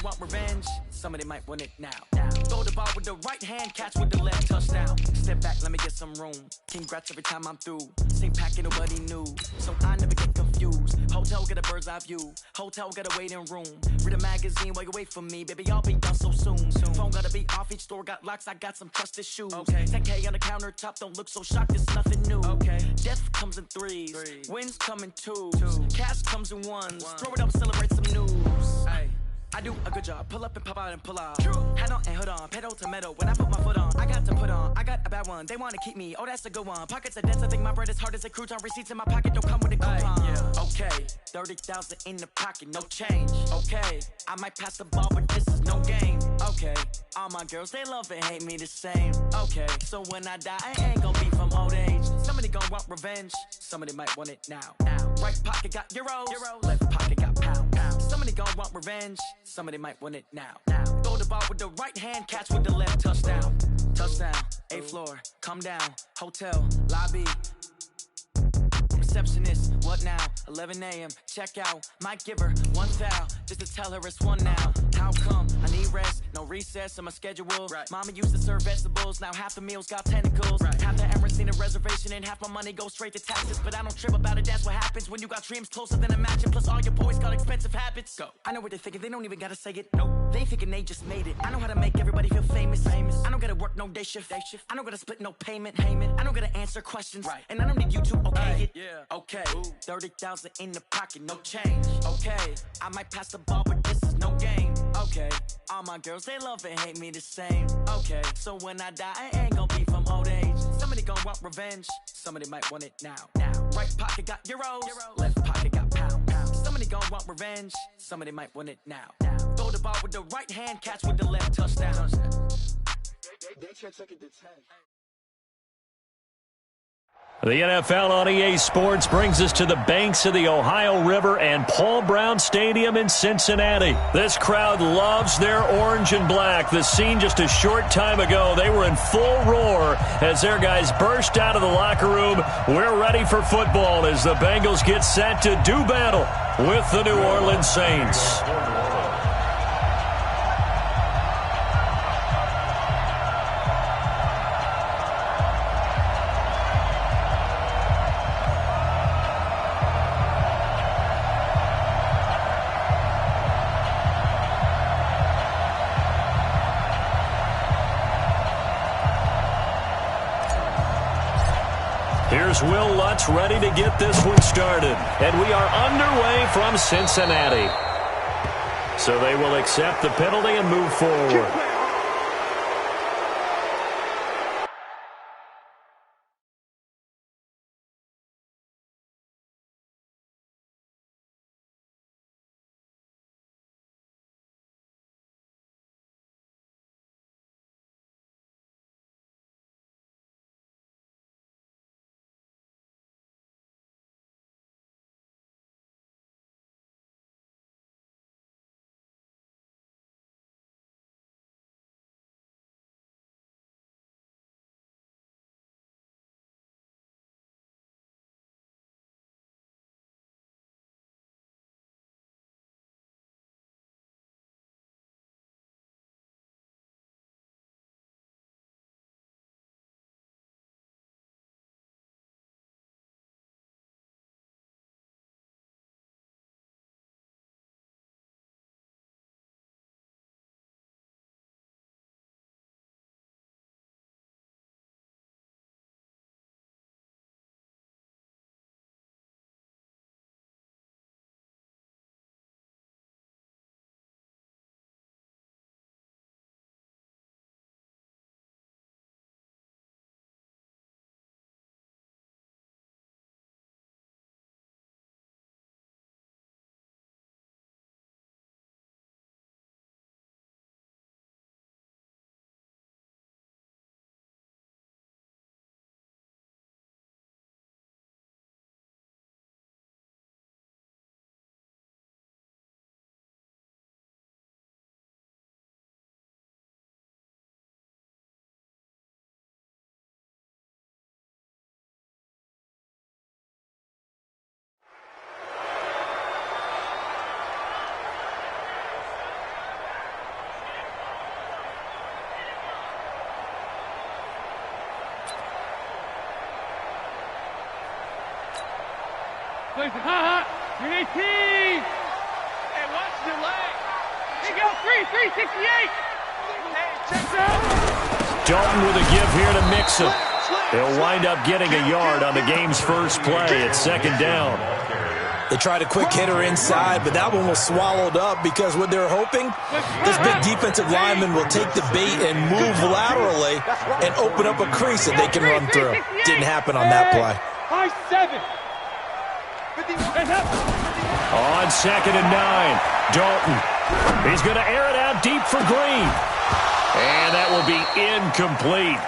Want revenge? Somebody might want it now. Throw the ball with the right hand, catch with the left, touchdown. Step back, let me get some room. Congrats every time I'm through. Same packet, nobody new, so I never get confused. Hotel get a bird's eye view. Hotel got a waiting room. Read a magazine while you wait for me, baby. I'll be done so soon. Phone gotta be off. Each store got locks. I got some trusted shoes. 10K on the countertop. Don't look so shocked. It's nothing new. Death comes in threes. Wins come in twos. Cash comes in ones. Throw it up, celebrate some news. I do a good job, pull up and pop out and pull out. Hat on and hood on, pedal to metal. When I put my foot on, I got to put on. I got a bad one, they wanna keep me. Oh, that's a good one. Pockets are dense, I think my bread is hard as a crouton. Receipts in my pocket don't come with a coupon. Okay, 30,000 in the pocket, no change. Okay, I might pass the ball, but this is no game. Okay, all my girls, they love and hate me the same. Okay, so when I die, I ain't gonna be from old age. Somebody gon' want revenge, somebody might want it now. Right pocket got euros, left pocket got pounds. Somebody gon' want revenge, somebody might want it now. Throw the ball with the right hand, catch with the left, touchdown. Touchdown, 8th floor, come down, hotel, lobby. Receptionist, what now? 11 a.m., check out. Might give her one foul, just to tell her it's one now. How come? I need rest, no recess in my schedule. Mama used to serve vegetables, now half the meals got tentacles. Half the Emirates need a reservation and half my money goes straight to taxes. But I don't trip about it, that's what happens when you got dreams closer than a matching. Plus all your boys got expensive habits. Go. I know what they're thinking, they don't even gotta say it. Nope. They thinking they just made it. I know how to make everybody feel famous. I don't gotta work no day shift. I don't gotta split no payment. I don't gotta answer questions. And I don't need you to okay it. Okay, 30,000 in the pocket, no change. Okay, I might pass the ball, but this is no game. Okay, all my girls, they love and hate me the same. Okay, so when I die, I ain't gonna be from old age. Somebody gon' want revenge, somebody might want it now. Right pocket got euros, left pocket got pounds. Somebody gon' want revenge, somebody might want it now. Throw the ball with the right hand, catch with the left, touchdown. They took it to 10. The NFL on EA Sports brings us to the banks of the Ohio River and Paul Brown Stadium in Cincinnati. This crowd loves their orange and black. The scene just a short time ago, they were in full roar as their guys burst out of the locker room. We're ready for football as the Bengals get set to do battle with the New Orleans Saints. Here's Will Lutz ready to get this one started. And we are underway from Cincinnati. So they will accept the penalty and move forward. You're 18. Hey, watch the leg. Here you go, 368. Dalton with a give here to Mixon. He'll wind up getting a yard on the game's first play. It's second down. They tried a quick hitter inside, but that one was swallowed up because what they're hoping, this big defensive lineman will take the bait and move laterally and open up a crease that they can run through. Didn't happen on that play. 5-7. On 2nd and 9, Dalton. He's going to air it out deep for Green. And that will be incomplete.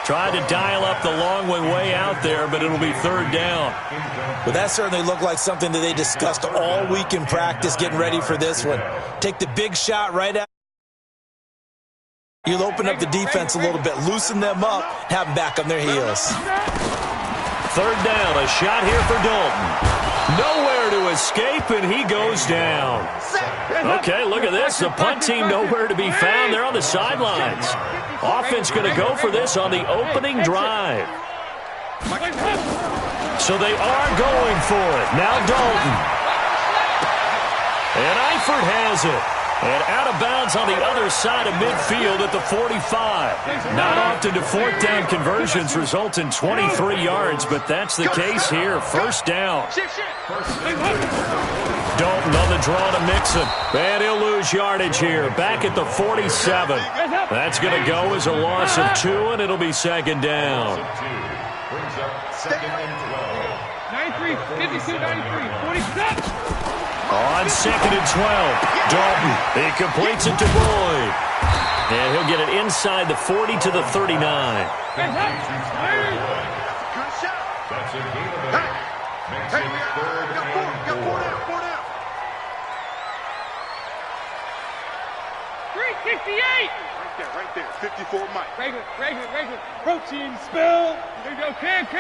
Tried to dial up the long one way out there, but it'll be third down. But that certainly looked like something that they discussed all week in practice getting ready for this one. Take the big shot right out. You'll open up the defense a little bit, loosen them up, have them back on their heels. Third down, a shot here for Dalton. Nowhere to escape, and he goes down. Okay, look at this. The punt team nowhere to be found. They're on the sidelines. Offense going to go for this on the opening drive. So they are going for it. Now Dalton. And Eifert has it. And out of bounds on the other side of midfield at the 45. Not often do fourth down conversions result in 23 yards, but that's the case here. First down. Dalton on the draw to Mixon. And he'll lose yardage here. Back at the 47. That's going to go as a loss of 2, and it'll be second down. 93, 52, 93, 47. On 2nd and 12, Dalton. He completes it to Boyd. And he'll get it inside the 40 to the 39. Good shot. That's a gain of 8. Makes it third and 4 down. 368. Right there. 54 Mike. Regular. Protein spill. There you go. Can.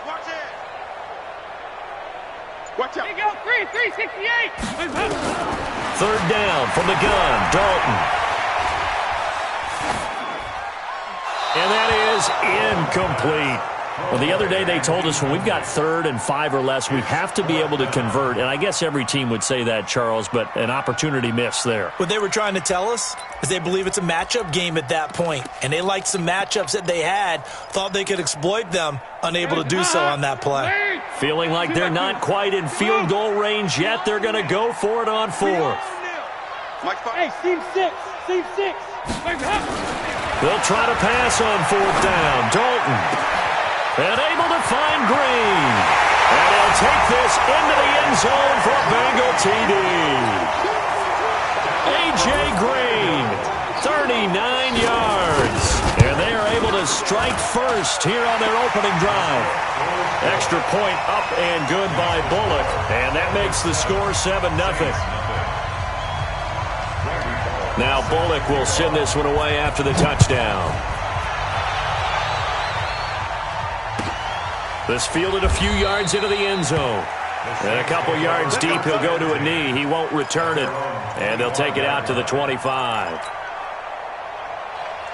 Watch it. Watch out. There you go. 368. Third down from the gun, Dalton. And that is incomplete. Well, the other day they told us when we've got 3rd and 5 or less, we have to be able to convert. And I guess every team would say that, Charles, but an opportunity missed there. What they were trying to tell us is they believe it's a matchup game at that point. And they liked some matchups that they had, thought they could exploit them, unable to do so on that play. Feeling like they're not quite in field goal range yet, they're going to go for it on 4th. Hey, seam 6. They'll try to pass on 4th down. Dalton. And able to find Green. And he'll take this into the end zone for a Bengal TD. A.J. Green, 39 yards. And they are able to strike first here on their opening drive. Extra point up and good by Bullock. And that makes the score 7-0. Now Bullock will send this one away after the touchdown. This fielded a few yards into the end zone. And a couple yards deep, he'll go to a knee. He won't return it. And they'll take it out to the 25.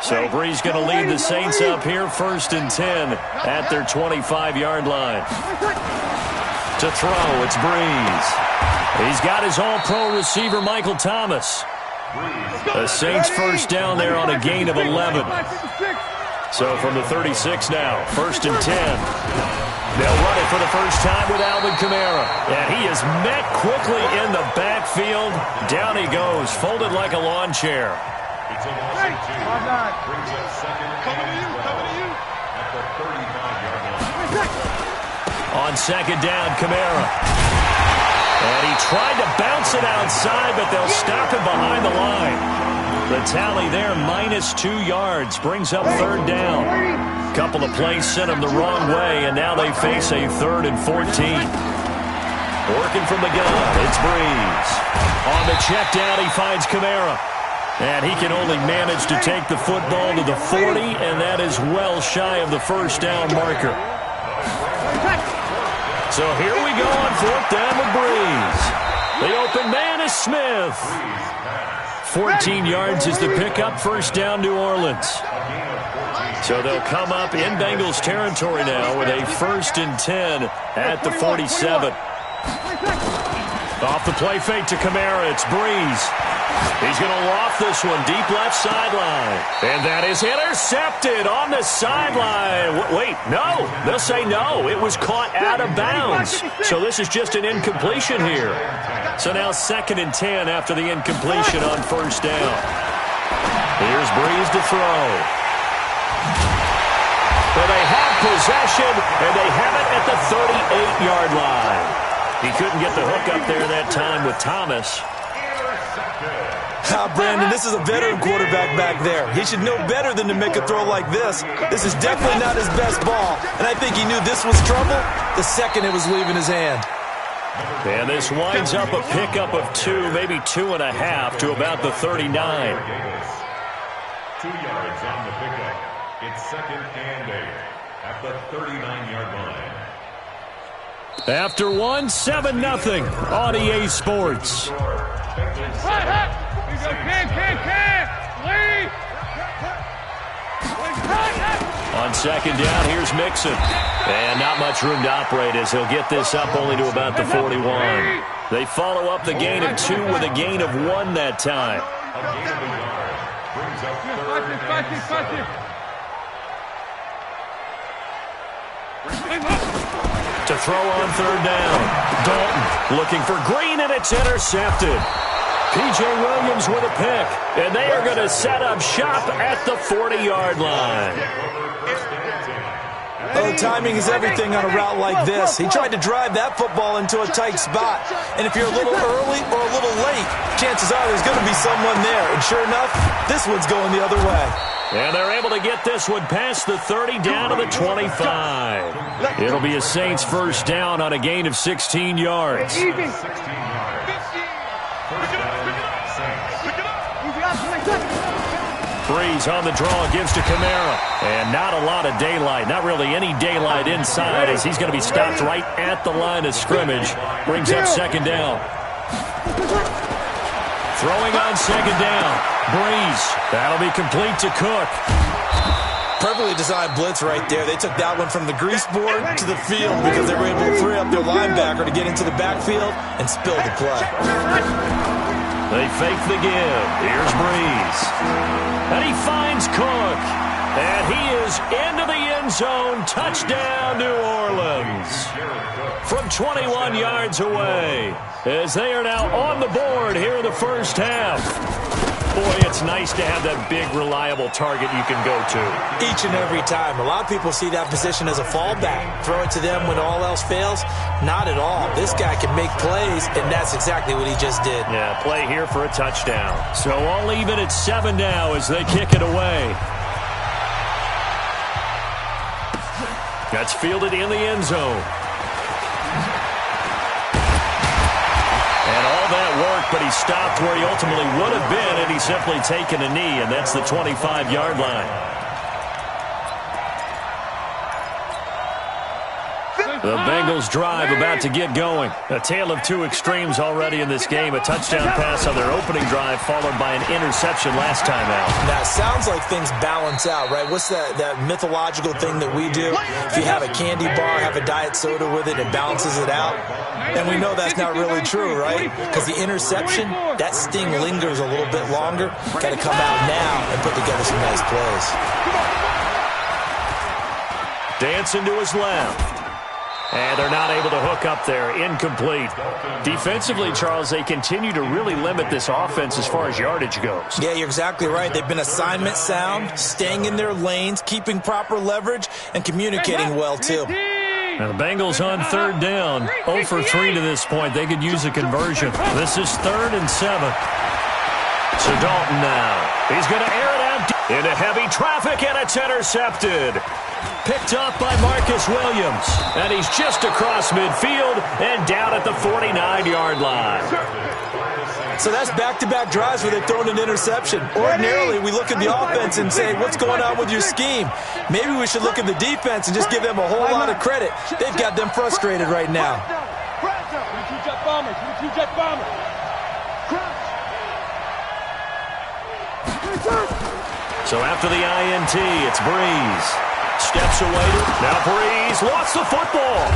So Brees going to lead the Saints up here 1st and 10 at their 25-yard line. To throw, it's Brees. He's got his all-pro receiver, Michael Thomas. The Saints first down there on a gain of 11. So from the 36 now, 1st and 10. They'll run it for the first time with Alvin Kamara. And he is met quickly in the backfield. Down he goes, folded like a lawn chair. It's a loss of 2. Brings up second and 2 at the 35-yard line. On 2nd down, Kamara. And he tried to bounce it outside, but they'll stop him behind the line. The tally there, -2 yards, brings up 3rd down. Couple of plays sent him the wrong way, and now they face a 3rd and 14. Working from the gun, it's Brees. On the check down, he finds Kamara. And he can only manage to take the football to the 40, and that is well shy of the first down marker. So here we go on 4th down with Brees. The open man is Smith. 14 yards is the pickup, first down New Orleans. So they'll come up in Bengals territory now with a 1st and 10 at the 47. Off the play fake to Kamara. It's Breeze. He's going to loft this one deep left sideline. And that is intercepted on the sideline. Wait, no. They'll say no. It was caught out of bounds. So this is just an incompletion here. So now 2nd and 10 after the incompletion on 1st down. Here's Breeze to throw. Well, they have possession, and they have it at the 38-yard line. He couldn't get the hook up there that time with Thomas. Brandon, this is a veteran quarterback back there. He should know better than to make a throw like this. This is definitely not his best ball, and I think he knew this was trouble the second it was leaving his hand. And this winds up a pickup of 2, maybe 2.5 to about the 39. 2 yards on the pickup. It's 2nd and 8 at the 39-yard line. After 1, 7-0 on EA Sports. On 2nd down, here's Mixon. And not much room to operate as he'll get this up only to about the 41. They follow up the gain of 2 with a gain of 1 that time. A gain of a yard brings up 3rd and 7. To throw on 3rd down. Dalton looking for Green, and it's intercepted. P.J. Williams with a pick, and they are going to set up shop at the 40-yard line. Oh, timing is everything on a route like this. He tried to drive that football into a tight spot. And if you're a little early or a little late, chances are there's going to be someone there. And sure enough, this one's going the other way. And they're able to get this one past the 30 down to the 25. It'll be a Saints 1st down on a gain of 16 yards. 16 yards. Breeze on the draw, gives to Kamara. And not a lot of daylight, not really any daylight inside as he's going to be stopped right at the line of scrimmage. Brings up 2nd down. Throwing on 2nd down. Breeze. That'll be complete to Cook. Perfectly designed blitz right there. They took that one from the grease board to the field because they were able to free up their linebacker to get into the backfield and spill the play. They fake the give. Here's Breeze. And he finds Cook. And he is into the end zone. Touchdown, New Orleans. From 21 yards away. As they are now on the board here in the 1st half. Boy, it's nice to have that big, reliable target you can go to. Each and every time. A lot of people see that position as a fallback. Throw it to them when all else fails. Not at all. This guy can make plays, and that's exactly what he just did. Yeah, play here for a touchdown. So all even at 7 now as they kick it away. That's fielded in the end zone. And all that work, but he stopped where he ultimately would have been, and he's simply taken a knee, and that's the 25-yard line. The Bengals drive about to get going. A tale of 2 extremes already in this game. A touchdown pass on their opening drive followed by an interception last time out. Now, it sounds like things balance out, right? What's that mythological thing that we do? If you have a candy bar, have a diet soda with it, it balances it out. And we know that's not really true, right? Because the interception, that sting lingers a little bit longer. Got to come out now and put together some nice plays. Dancing to his left. And they're not able to hook up there. Incomplete. Defensively, Charles, they continue to really limit this offense as far as yardage goes. Yeah, you're exactly right. They've been assignment sound, staying in their lanes, keeping proper leverage, and communicating well, too. Now the Bengals on 3rd down. 0 for 3 to this point. They could use a conversion. This is 3rd and 7. So Dalton now. He's going to air it out into heavy traffic, and it's intercepted. Picked up by Marcus Williams. And he's just across midfield and down at the 49-yard line. So that's back-to-back drives where they've thrown an interception. Ordinarily, we look at the offense and say, what's going on with your scheme? Maybe we should look at the defense and just give them a whole lot of credit. They've got them frustrated right now. Two-jet bombers. Two-jet bombers. So after the INT, it's Breeze. Steps away. Now Breeze lost the football.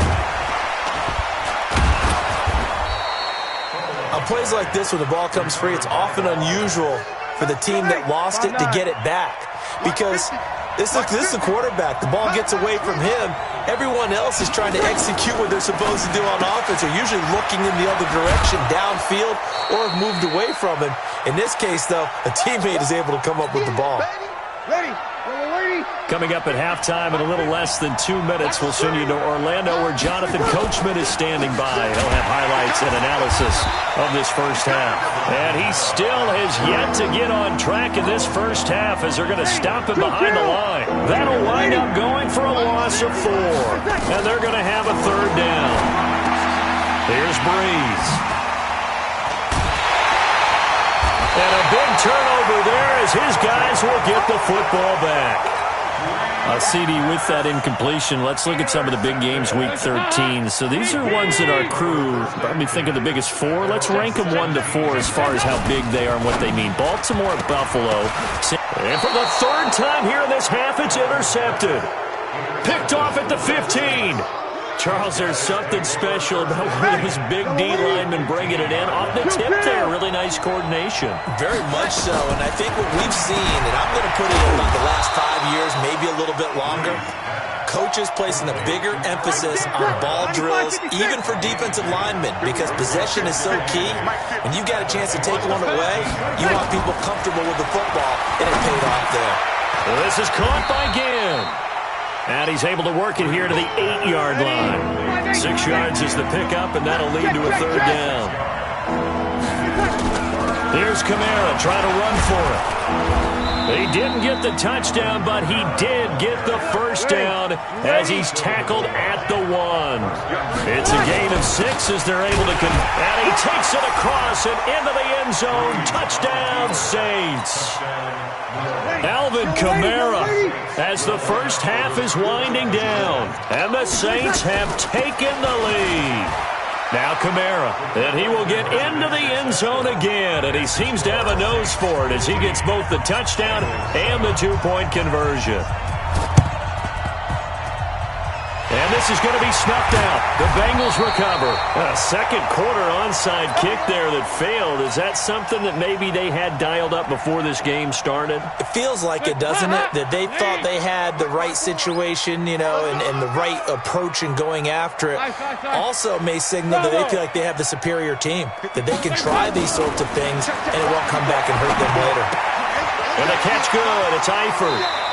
On plays like this, when the ball comes free, it's often unusual for the team that lost it to get it back. Because this is the quarterback. The ball gets away from him. Everyone else is trying to execute what they're supposed to do on offense. They're usually looking in the other direction, downfield, or have moved away from him. In this case, though, a teammate is able to come up with the ball. Ready. Coming up at halftime in a little less than 2 minutes, we'll send you to Orlando where Jonathan Coachman is standing by. He'll have highlights and analysis of this first half. And he still has yet to get on track in this first half as they're going to stop him behind the line. That'll wind up going for a loss of 4. And they're going to have a third down. Here's Breeze. And a big turnover there as his guys will get the football back. CD, with that incompletion, let's look at some of the big games week 13. So these are ones that our crew, probably think of the biggest 4. Let's rank them 1 to 4 as far as how big they are and what they mean. Baltimore, Buffalo. And for the third time here in this half, it's intercepted. Picked off at the 15. Charles, there's something special about one of those big D linemen bringing it in off the tip there. Really nice coordination. Very much so, and I think what we've seen, and I'm going to put it in about the last 5 years, maybe a little bit longer, coaches placing a bigger emphasis on ball drills, even for defensive linemen, because possession is so key. When you got a chance to take one away, you want people comfortable with the football, and it paid off there. Well, this is caught by Ginn. And he's able to work it here to the 8-yard line. 6 yards is the pickup, and that'll lead to a third down. Here's Kamara trying to run for it. He didn't get the touchdown, but he did get the first down as he's tackled at the 1. It's a gain of 6 as they're able to and he takes it across and into the end zone. Touchdown, Saints. Alvin Kamara as the first half is winding down, and the Saints have taken the lead. Now Kamara, and he will get into the end zone again, and he seems to have a nose for it as he gets both the touchdown and the 2-point conversion. And this is going to be snuffed out. The Bengals recover. A second quarter onside kick there that failed. Is that something that maybe they had dialed up before this game started? It feels like it, doesn't it? That they thought they had the right situation, you know, and the right approach in going after it. Also may signal that they feel like they have the superior team, that they can try these sorts of things and it won't come back and hurt them later. And the catch good. It's Eifert.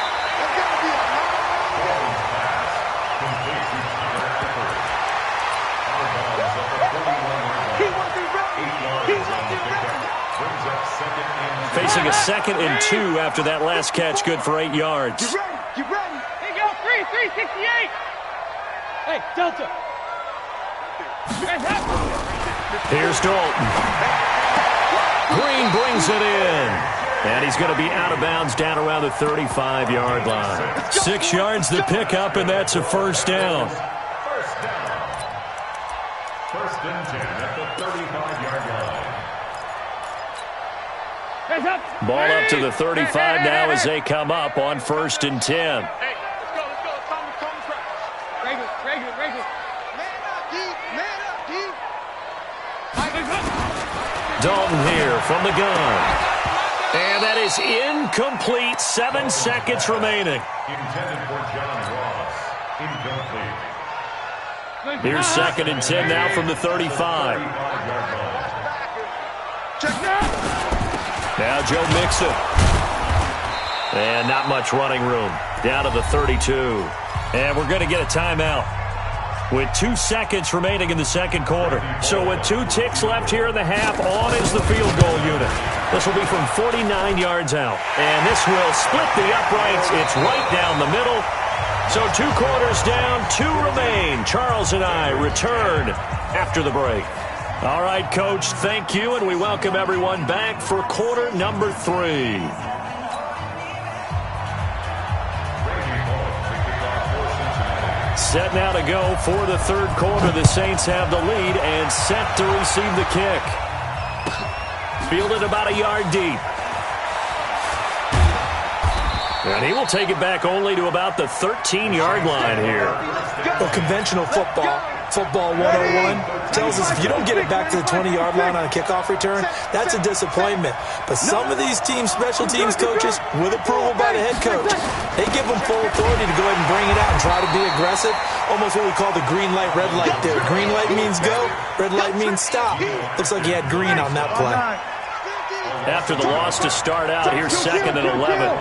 Facing a 2nd and 2 after that last catch, good for 8 yards. You ready? Hey, go, 368. Hey, Delta. Here's Dalton. Green brings it in. And he's going to be out of bounds down around the 35-yard line. 6 yards the pickup, and that's a first down. First and 10 at the 35-yard line. Ball up to the 35 now as they come up on 1st and 10. Hey, let's go. Come track. Regular. Man up, D. Dalton here from the gun. And that is incomplete. 7 seconds remaining. Intended for John Ross. Incomplete. Here's 2nd and 10 now from the 35. Check now. Now Joe Mixon. And not much running room. Down to the 32. And we're going to get a timeout with 2 seconds remaining in the second quarter. So with 2 ticks left here in the half, on is the field goal unit. This will be from 49 yards out. And this will split the uprights. It's right down the middle. So 2 quarters down, 2 remain. Charles and I return after the break. All right, Coach, thank you, and we welcome everyone back for quarter number 3. Set now to go for the third quarter. The Saints have the lead and set to receive the kick. Fielded about a yard deep. And he will take it back only to about the 13-yard line here. Well, conventional football 101, tells us if you don't get it back to the 20-yard line on a kickoff return, that's a disappointment. But some of these teams, special teams coaches, with approval by the head coach, they give them full authority to go ahead and bring it out and try to be aggressive. Almost what we call the green light, red light there. Green light means go, red light means stop. Looks like he had green on that play. After the loss to start out, here's 2nd and 11.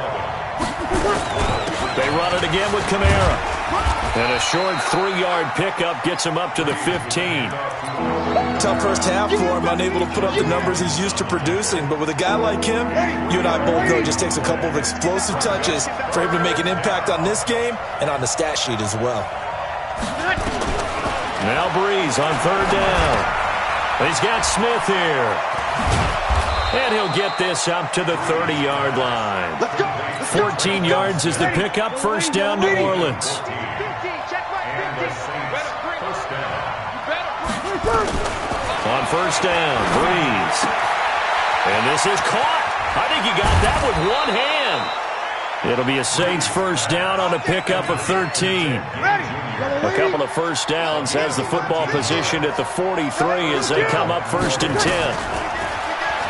They run it again with Kamara. And a short 3-yard pickup gets him up to the 15. Tough first half for him, unable to put up the numbers he's used to producing. But with a guy like him, you and I both know it just takes a couple of explosive touches for him to make an impact on this game and on the stat sheet as well. Now Breeze on 3rd down. He's got Smith here. And he'll get this up to the 30-yard line. 14 yards is the pickup. 1st down, New Orleans. On 1st down, Breeze. And this is caught. I think he got that with one hand. It'll be a Saints 1st down on a pickup of 13. A couple of 1st downs has the football positioned at the 43 as they come up 1st and 10.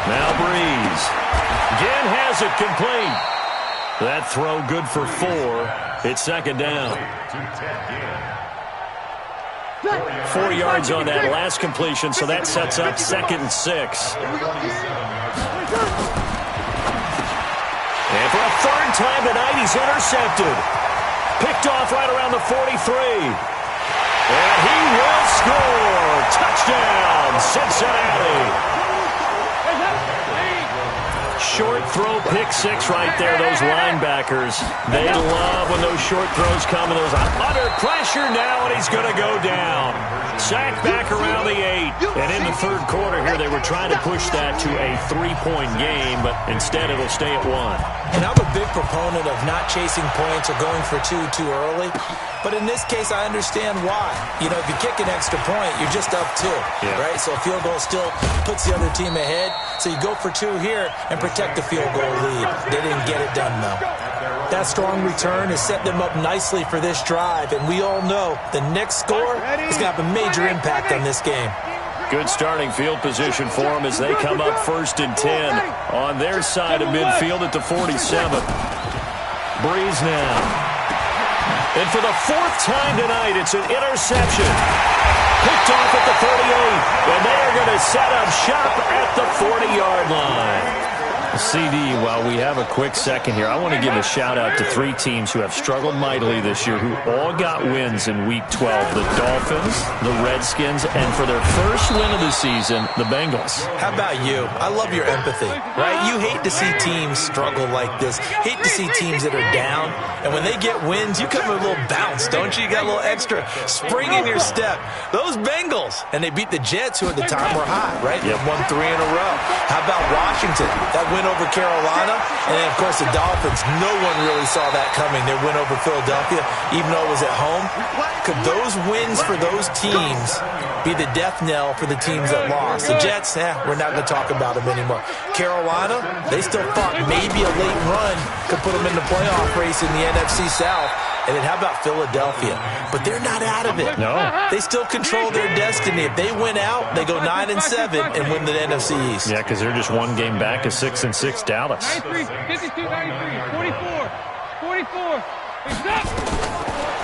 Now Breeze. Again has it complete. That throw good for 4. It's 2nd down. 4 yards on that last completion, so that sets up 2nd and 6. And for a 3rd time tonight, he's intercepted. Picked off right around the 43. And he will score. Touchdown, Cincinnati. Short throw, pick 6 right there. Those linebackers, they love when those short throws come. And those under pressure now, and he's going to go down. Sacked back around the 8. And in the 3rd quarter here, they were trying to push that to a 3-point game, but instead it'll stay at 1. And I'm a big proponent of not chasing points or going for 2 too early. But in this case, I understand why. You know, if you kick an extra point, you're just up 2, right? So a field goal still puts the other team ahead. So you go for 2 here and protect the field goal lead. They didn't get it done, though. That strong return has set them up nicely for this drive. And we all know the next score is going to have a major impact on this game. Good starting field position for them as they come up 1st and 10 on their side of midfield at the 47. Breeze now. And for the 4th time tonight, it's an interception. Picked off at the 38. And they are going to set up shop at the 40-yard line. CD, while we have a quick second here, I want to give a shout-out to 3 teams who have struggled mightily this year, who all got wins in Week 12. The Dolphins, the Redskins, and for their first win of the season, the Bengals. How about you? I love your empathy, right? You hate to see teams struggle like this. Hate to see teams that are down. And when they get wins, you come with a little bounce, don't you? You got a little extra spring in your step. Those Bengals, and they beat the Jets, who at the time were hot, right? They won 3 in a row. How about Washington? That win over Carolina, and then, of course, the Dolphins. No one really saw that coming. Their win over Philadelphia, even though it was at home. Could those wins for those teams be the death knell for the teams that lost? The Jets, we're not going to talk about them anymore. Carolina, they still thought maybe a late run could put them in the playoff race in the NFC South. And then how about Philadelphia? But they're not out of it. No. They still control their destiny. If they win out, they go 9-7 and win the NFC East. Yeah, because they're just one game back of 6-6 Dallas. 93, 52, 93, 44, 44.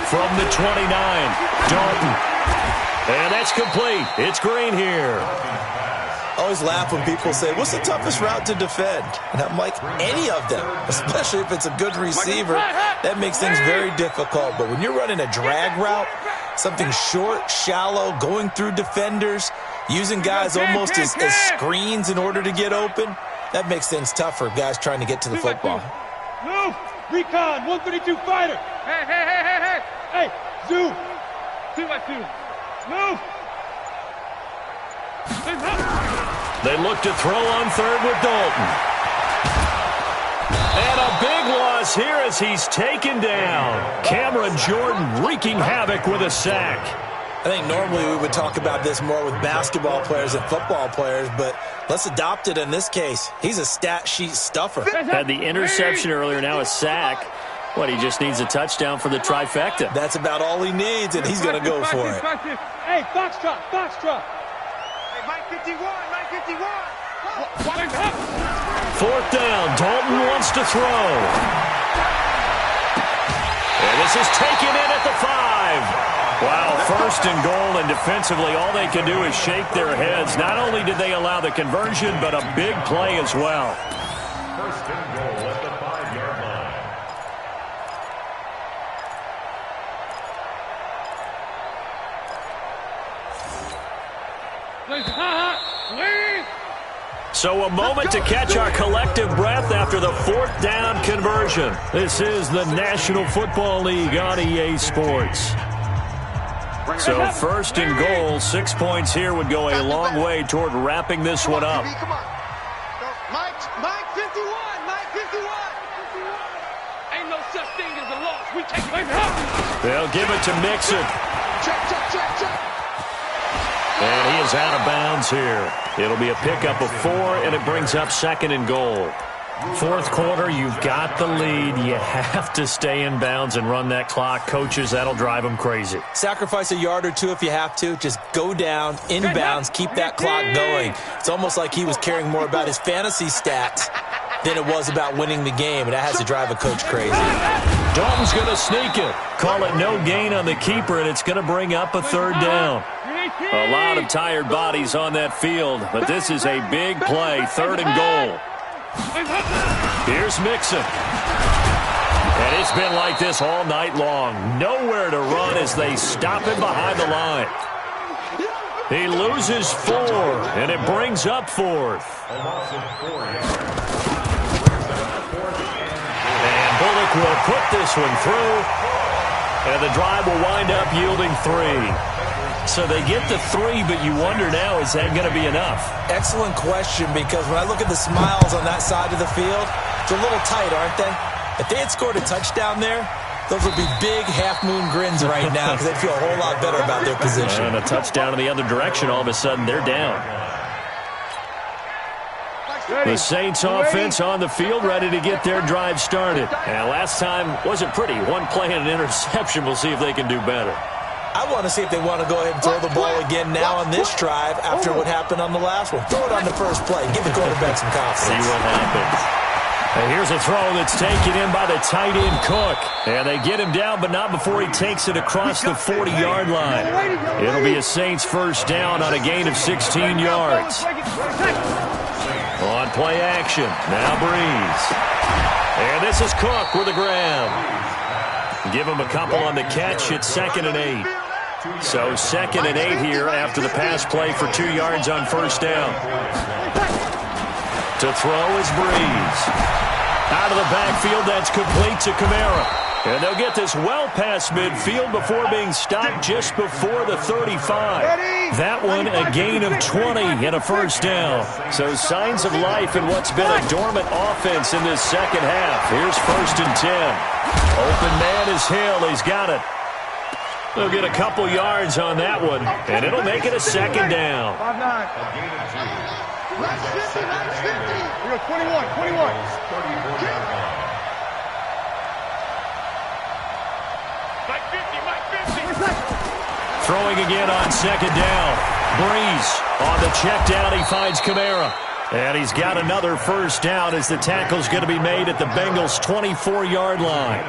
From the 29, Dalton. And that's complete. It's Green here. I always laugh when people say, what's the toughest route to defend? And I'm like, any of them, especially if it's a good receiver. That makes things very difficult. But when you're running a drag route, something short, shallow, going through defenders, using guys almost as screens in order to get open, that makes things tough for guys trying to get to the football. Move! Recon, 132 fighter! Hey, hey, hey, hey, hey! Hey, zoom! 2x2. Move! They look to throw on 3rd with Dalton. And a big loss here as he's taken down. Cameron Jordan wreaking havoc with a sack. I think normally we would talk about this more with basketball players and football players, but let's adopt it in this case. He's a stat sheet stuffer. Had the interception earlier, now a sack. What, he just needs a touchdown for the trifecta. That's about all he needs, and he's going to go for it. Hey, foxtrot, foxtrot. Hey, Mike 51, Mike 51. Fourth down, Dalton wants to throw. And this is taken in at the 5. Wow, first and goal, and defensively all they can do is shake their heads. Not only did they allow the conversion, but a big play as well. First and goal at the 5-yard line. So a moment to catch our collective breath after the fourth down conversion. This is the National Football League on EA Sports. So first and goal, 6 points here would go a long way toward wrapping this one up. Come on. Mike 51, Mike 51. Ain't no such thing as a loss. We take it. They'll give it to Mixon. Check. And he is out of bounds here. It'll be a pickup of 4, and it brings up second and goal. Fourth quarter, you've got the lead. You have to stay in bounds and run that clock. Coaches, that'll drive them crazy. Sacrifice a yard or two if you have to. Just go down, inbounds, keep that clock going. It's almost like he was caring more about his fantasy stats than it was about winning the game, and that has to drive a coach crazy. Dalton's going to sneak it. Call it no gain on the keeper, and it's going to bring up a third down. A lot of tired bodies on that field, but this is a big play, third and goal. Here's Mixon. And it's been like this all night long. Nowhere to run as they stop him behind the line. He loses 4, and it brings up fourth. And Bullock will put this one through, and the drive will wind up yielding 3. So they get the 3, but you wonder now, is that going to be enough? Excellent question, because when I look at the smiles on that side of the field, it's a little tight, aren't they? If they had scored a touchdown there, those would be big half-moon grins right now because they'd feel a whole lot better about their position. And a touchdown in the other direction, all of a sudden they're down. The Saints offense on the field, ready to get their drive started. And last time wasn't pretty. One play and an interception. We'll see if they can do better. I want to see if they want to go ahead and throw the ball again now on this drive after what happened on the last one. Throw it on the first play. Give the quarterback some confidence. See what happens. And here's a throw that's taken in by the tight end Cook. And they get him down, but not before he takes it across the 40-yard line. It'll be a Saints first down on a gain of 16 yards. On play action, now Breeze. And this is Cook with a grab. Give him a couple on the catch. It's 2nd and 8. So 2nd and 8 here after the pass play for 2 yards on first down. To throw is Breeze. Out of the backfield, that's complete to Kamara. And they'll get this well past midfield before being stopped just before the 35. That one a gain of 20 and a first down. So signs of life in what's been a dormant offense in this second half. Here's 1st and 10. Open man is Hill. He's got it. They'll get a couple yards on that one, and it'll make it a second down. 5-9. Nice 50, nice 50. We go 21. Mike 50. Throwing again on second down. Breeze on the check down. He finds Kamara. And he's got another first down as the tackle's going to be made at the Bengals' 24-yard line.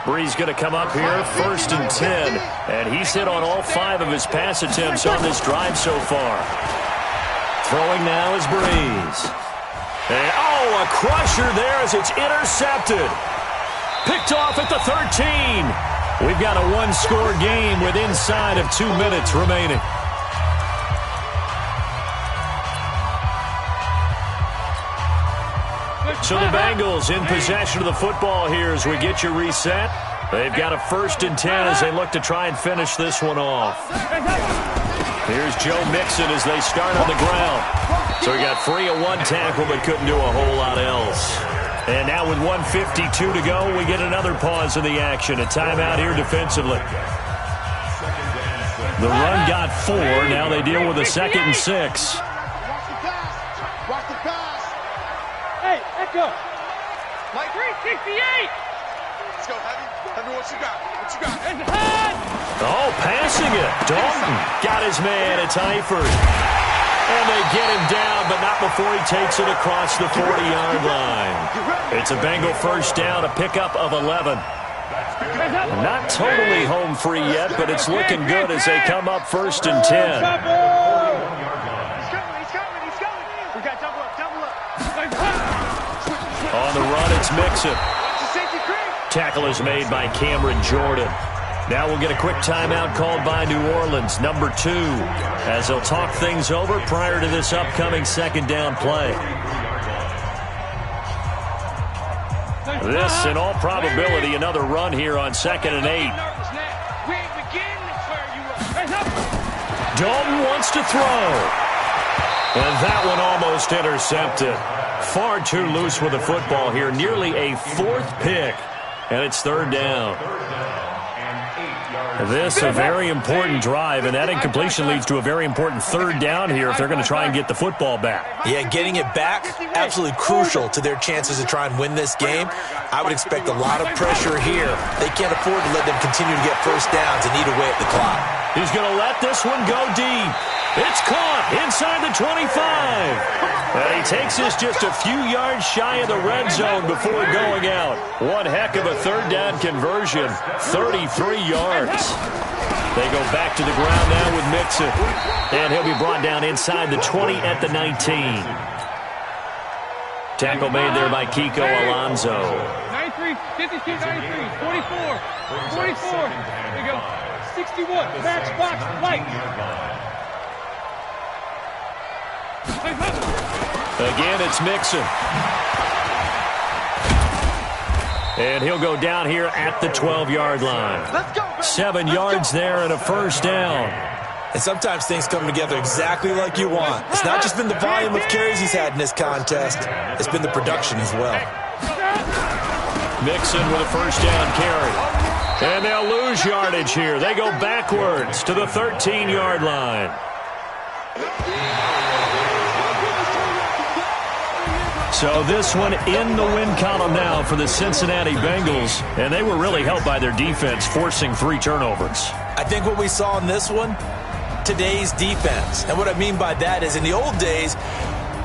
Breeze going to come up here, 1st and 10. And he's hit on all 5 of his pass attempts on this drive so far. Throwing now is Breeze. And, a crusher there as it's intercepted. Picked off at the 13. We've got a one-score game with inside of 2 minutes remaining. So the Bengals in possession of the football here as we get you reset. They've got a 1st and 10 as they look to try and finish this one off. Here's Joe Mixon as they start on the ground. So he got free of 1 tackle but couldn't do a whole lot else. And now with 1:52 to go, we get another pause in the action. A timeout here defensively. The run got 4. Now they deal with a 2nd and 6. Watch the pass. Watch the pass. Hey, Echo. Mike, 368. let's go, Heavy. Heavy, what you got? What you got? And head. Oh, passing it. Dalton got his man. It's Eifert. And they get him down, but not before he takes it across the 40-yard line. It's a Bengal first down, a pickup of 11. Not totally home free yet, but it's looking good as they come up 1st and 10. He's coming. We got double up. On the run, it's Mixon. Watch the safety creep. Tackle is made by Cameron Jordan. Now we'll get a quick timeout called by New Orleans, number 2, as they'll talk things over prior to this upcoming 2nd down play. This, in all probability, another run here on 2nd and 8. Dalton wants to throw. And that one almost intercepted. Far too loose with the football here. Nearly a 4th pick. And it's 3rd down. This a very important drive, and that incompletion leads to a very important 3rd down here if they're going to try and get the football back. Yeah, getting it back, absolutely crucial to their chances to try and win this game. I would expect a lot of pressure here. They can't afford to let them continue to get first downs and eat away at the clock. He's going to let this one go deep. It's caught inside the 25. And he takes this just a few yards shy of the red zone before going out. One heck of a 3rd down conversion, 33 yards. They go back to the ground now with Mixon. And he'll be brought down inside the 20 at the 19. Tackle made there by Kiko Alonso. 93, 52, 93, 44, 44. There you go. 61, match box, light. Again, it's Mixon. And he'll go down here at the 12-yard line. 7 yards there and a first down. And sometimes things come together exactly like you want. It's not just been the volume of carries he's had in this contest. It's been the production as well. Mixon with a first down carry. And they'll lose yardage here. They go backwards to the 13-yard line. So this one in the win column now for the Cincinnati Bengals. And they were really helped by their defense, forcing 3 turnovers. I think what we saw in this one, today's defense. And what I mean by that is in the old days,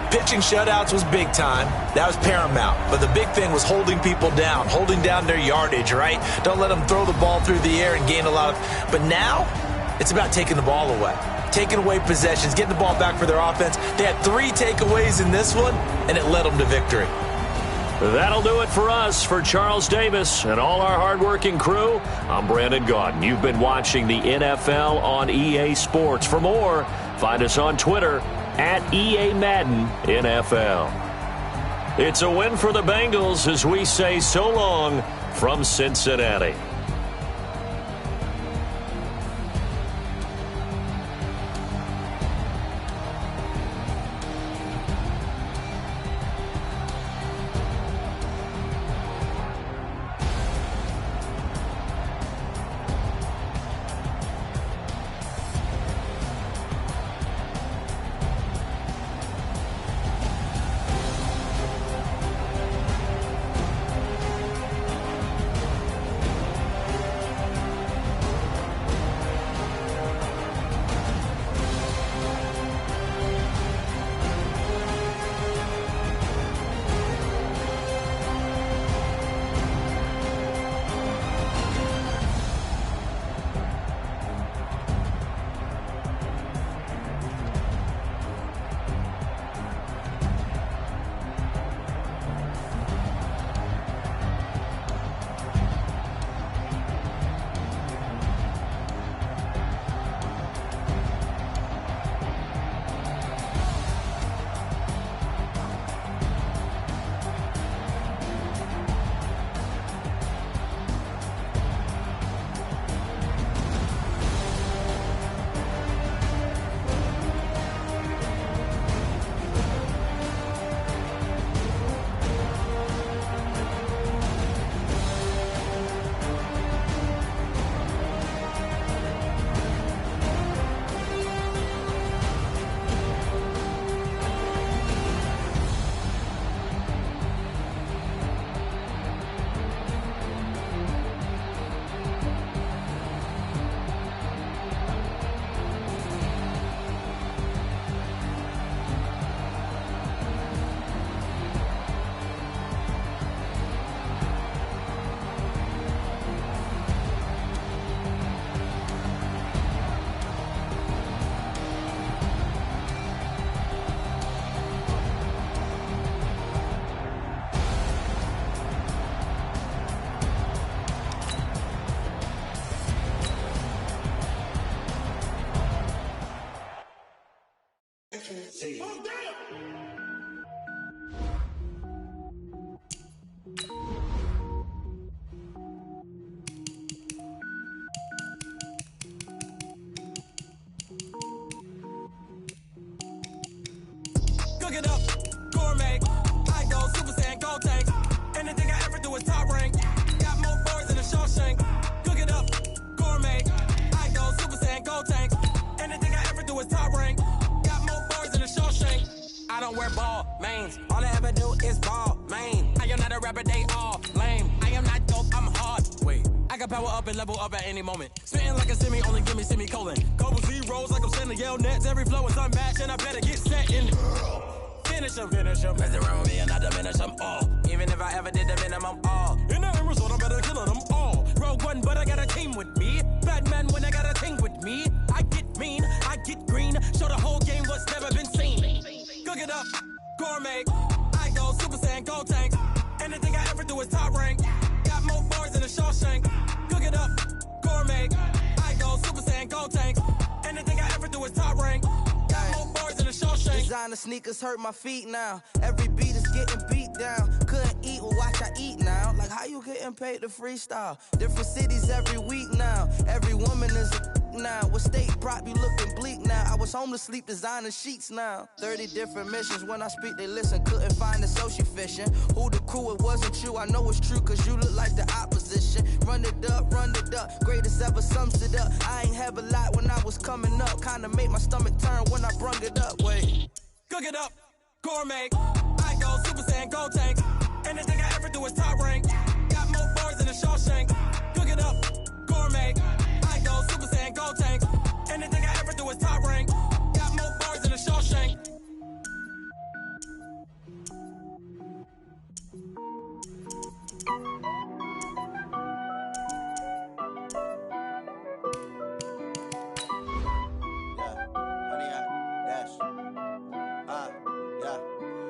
pitching shutouts was big time. That was paramount. But the big thing was holding people down, holding down their yardage, right? Don't let them throw the ball through the air and gain a lot of... But now, it's about taking the ball away. Taking away possessions, getting the ball back for their offense. They had 3 takeaways in this one, and it led them to victory. That'll do it for us. For Charles Davis and all our hardworking crew, I'm Brandon Gaudin. You've been watching the NFL on EA Sports. For more, find us on Twitter at RemIMane89's. It's a win for the Bengals as we say so long from Cincinnati. is ball, man. I am not a rapper, they all lame. I am not dope, I'm hard. Wait, I can power up and level up at any moment. Spitting like a semi, only give me semicolon. Couple zeros like I'm sending yell nets. Every flow is unmatched, and I better get set in. Finish them. Mess around with me and I diminish them all. Even if I ever did the minimum, all. In the end result, I'm better killing them all. Rogue one, but I got a team with me. Batman when I got a team with me. I get mean, I get green. Show the whole game what's never been seen. Cook it up, gourmet. I go Super Saiyan, gold tank. Anything I ever do is top rank. Got more bars than a Shawshank. Cook it up, gourmet. I go Super Saiyan, gold tank. Anything I ever do is top rank. Got more bars than a Shawshank. Designer sneakers hurt my feet now. Every beat is getting beat down. Couldn't eat, well watch I eat now. Like how you getting paid to freestyle? Different cities every week now. Every woman is a now. What state brought me looking bleak now? I was homeless, sleep designing sheets now. 30 different missions. When I speak, they listen. Couldn't find the social fishing. Who the crew? It wasn't you. I know it's true, cause you look like the opposition. Run it up. Greatest ever sums it up. I ain't have a lot when I was coming up. Kinda made my stomach turn when I brung it up. Wait. Cook it up, gourmet. I go Super Saiyan, gold tank. Anything I ever do is top rank. Got more bars than a Shawshank. Cook it up, gourmet. I go Super Saiyan, gold tank. Anything I ever do is top rank. Got more bars than a Shawshank.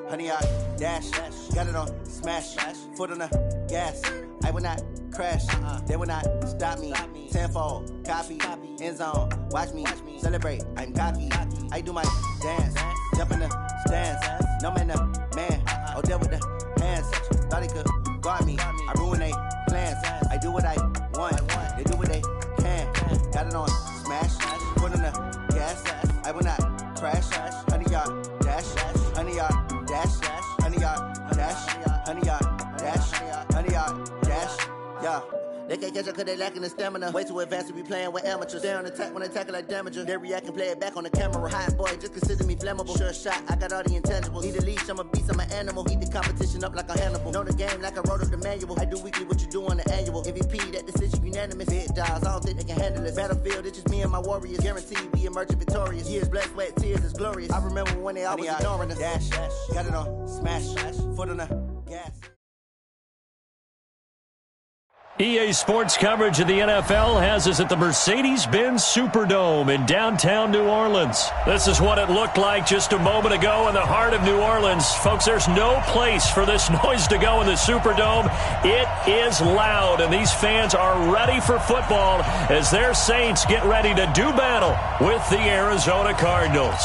Honey, I dash, got it on smash, foot on the gas. I will not crash, they will not stop me. Tenfold, copy, end zone, watch me celebrate. I'm cocky, I do my dance, jump in the stands. No man, the man, oh, deal with the hands. Thought he could guard me, I ruin they plans. I do what I want, they do what they can. Got it on smash, foot on the gas. I will not crash, honey, y'all dash, honey, y'all. Honey yard, dash, honey yard, dash, honey yard, dash, yeah. They can't catch up cause they lacking the stamina. Way too advanced to be playing with amateurs. Stay on attack when I tackle like damager. They react and play it back on the camera. Hot boy, just consider me flammable. Sure shot, I got all the intangibles. Need a leash, I'm a beast, I'm an animal. Heat the competition up like a Hannibal. Know the game like I wrote up the manual. I do weekly what you do on the annual. MVP, that decision unanimous. Big dials, I don't think they can handle it. Battlefield, it's just me and my warriors. Guaranteed we emerging victorious. Years, blood, sweat, tears, is glorious. I remember when they always ignoring us. Dash, got it on smash, foot on the gas. EA Sports coverage of the NFL has us at the Mercedes-Benz Superdome in downtown New Orleans. This is what it looked like just a moment ago in the heart of New Orleans. Folks, there's no place for this noise to go in the Superdome. It is loud, and these fans are ready for football as their Saints get ready to do battle with the Arizona Cardinals.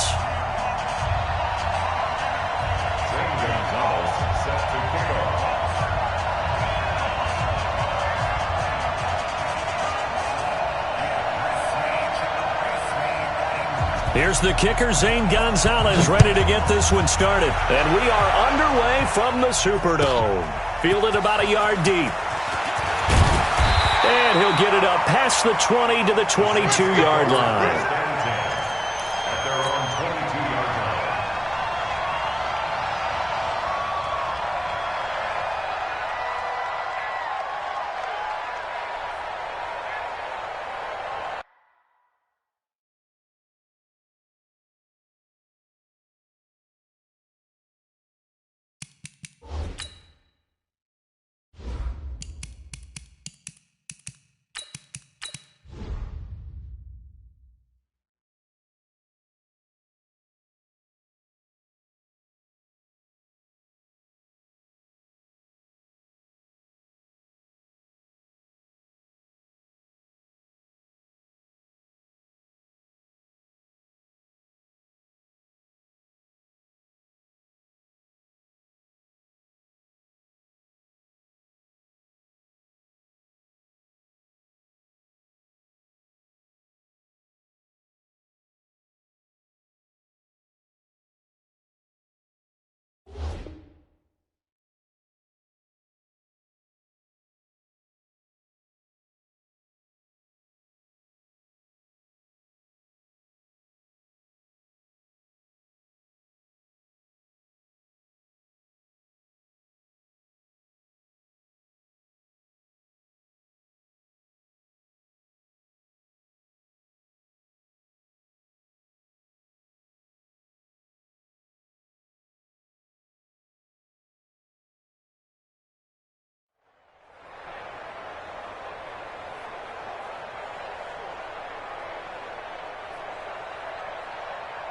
Here's the kicker, Zane Gonzalez, ready to get this one started. And we are underway from the Superdome. Fielded about a yard deep. And he'll get it up past the 20 to the 22-yard line.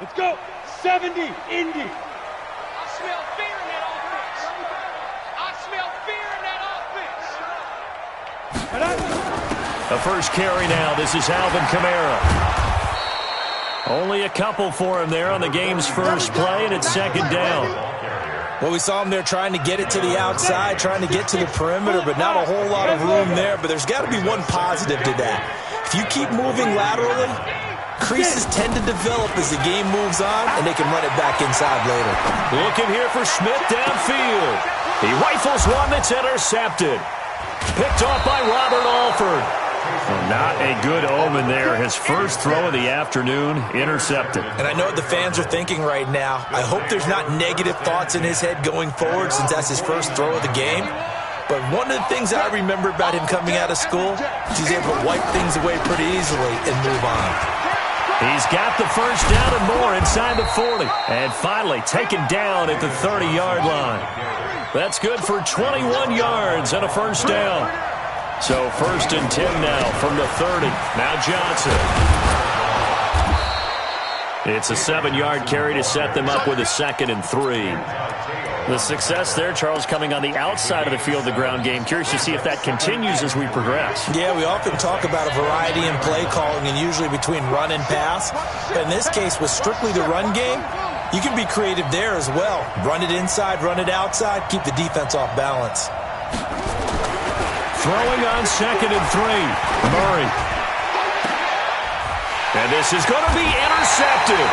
Let's go. 70, Indy. I smell fear in that offense. I smell fear in that offense. The first carry now. This is Alvin Kamara. Only a couple for him there on the game's first play, and it's second down. Well, we saw him there trying to get it to the outside, trying to get to the perimeter, but not a whole lot of room there. But there's got to be one positive to that. If you keep moving laterally, creases tend to develop as the game moves on, and they can run it back inside later. Looking here for Smith downfield. He rifles one that's intercepted. Picked off by Robert Alford. Well, not a good omen there. His first throw of the afternoon, intercepted. And I know what the fans are thinking right now. I hope there's not negative thoughts in his head going forward since that's his first throw of the game. But one of the things I remember about him coming out of school is he's able to wipe things away pretty easily and move on. He's got the first down and more inside the 40. And finally taken down at the 30-yard line. That's good for 21 yards and a first down. So first and 10 now from the 30. Now Johnson. It's a 7-yard carry to set them up with a 2nd and 3. The success there, Charles, coming on the outside of the field, the ground game. Curious to see if that continues as we progress. Yeah, we often talk about a variety in play calling and usually between run and pass. But in this case, with strictly the run game, you can be creative there as well. Run it inside, run it outside, keep the defense off balance. Throwing on 2nd and 3. Murray. And this is going to be intercepted.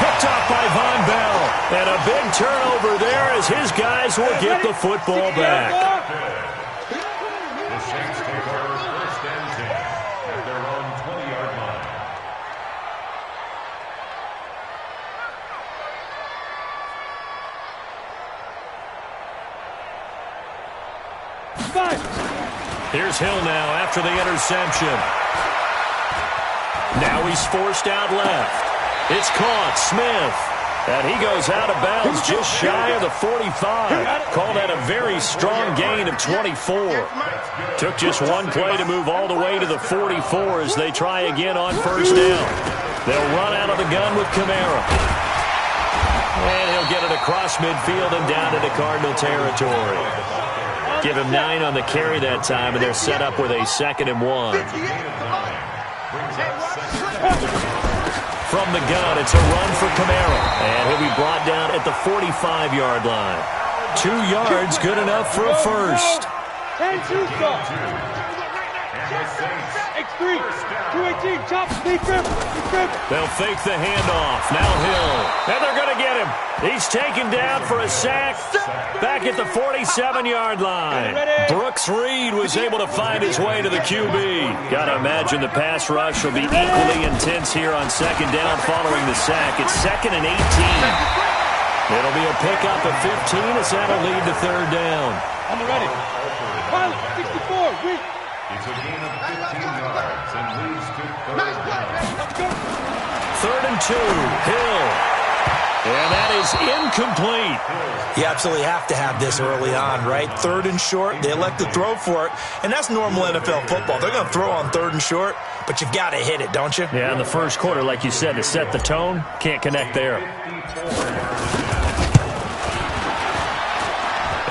Picked off by Von Bell. And a big turnover there as his guys will get the football back. The Saints take over first and 10 at their own 20-yard line. Here's Hill now after the interception. Now he's forced out left. It's caught. Smith. And he goes out of bounds just shy of the 45. Called that a very strong gain of 24. Took just one play to move all the way to the 44 as they try again on first down. They'll run out of the gun with Kamara. And he'll get it across midfield and down into Cardinal territory. Give him 9 on the carry that time, and they're set up with a 2nd and 1. From the gun, it's a run for Kamara. And he'll be brought down at the 45-yard line. 2 yards, good enough for a first. X3, 218, chop, deep grip. They'll fake the handoff. Now Hill. And they're going to get him. He's taken down for a sack back at the 47-yard line. Brooks Reed was able to find his way to the QB. Got to imagine the pass rush will be equally intense here on 2nd down following the sack. It's 2nd and 18. It'll be a pickup of 15 as that'll lead to 3rd down. On the ready. Pilot, 64, weak. It's a gain of 15 yards and leads to 3rd down. 3rd and 2. Hill. And that is incomplete. You absolutely have to have this early on, right? 3rd and short, they elect to throw for it, and that's normal NFL football. They're going to throw on 3rd and short, but you've got to hit it, don't you? Yeah, in the first quarter, like you said, to set the tone, can't connect there.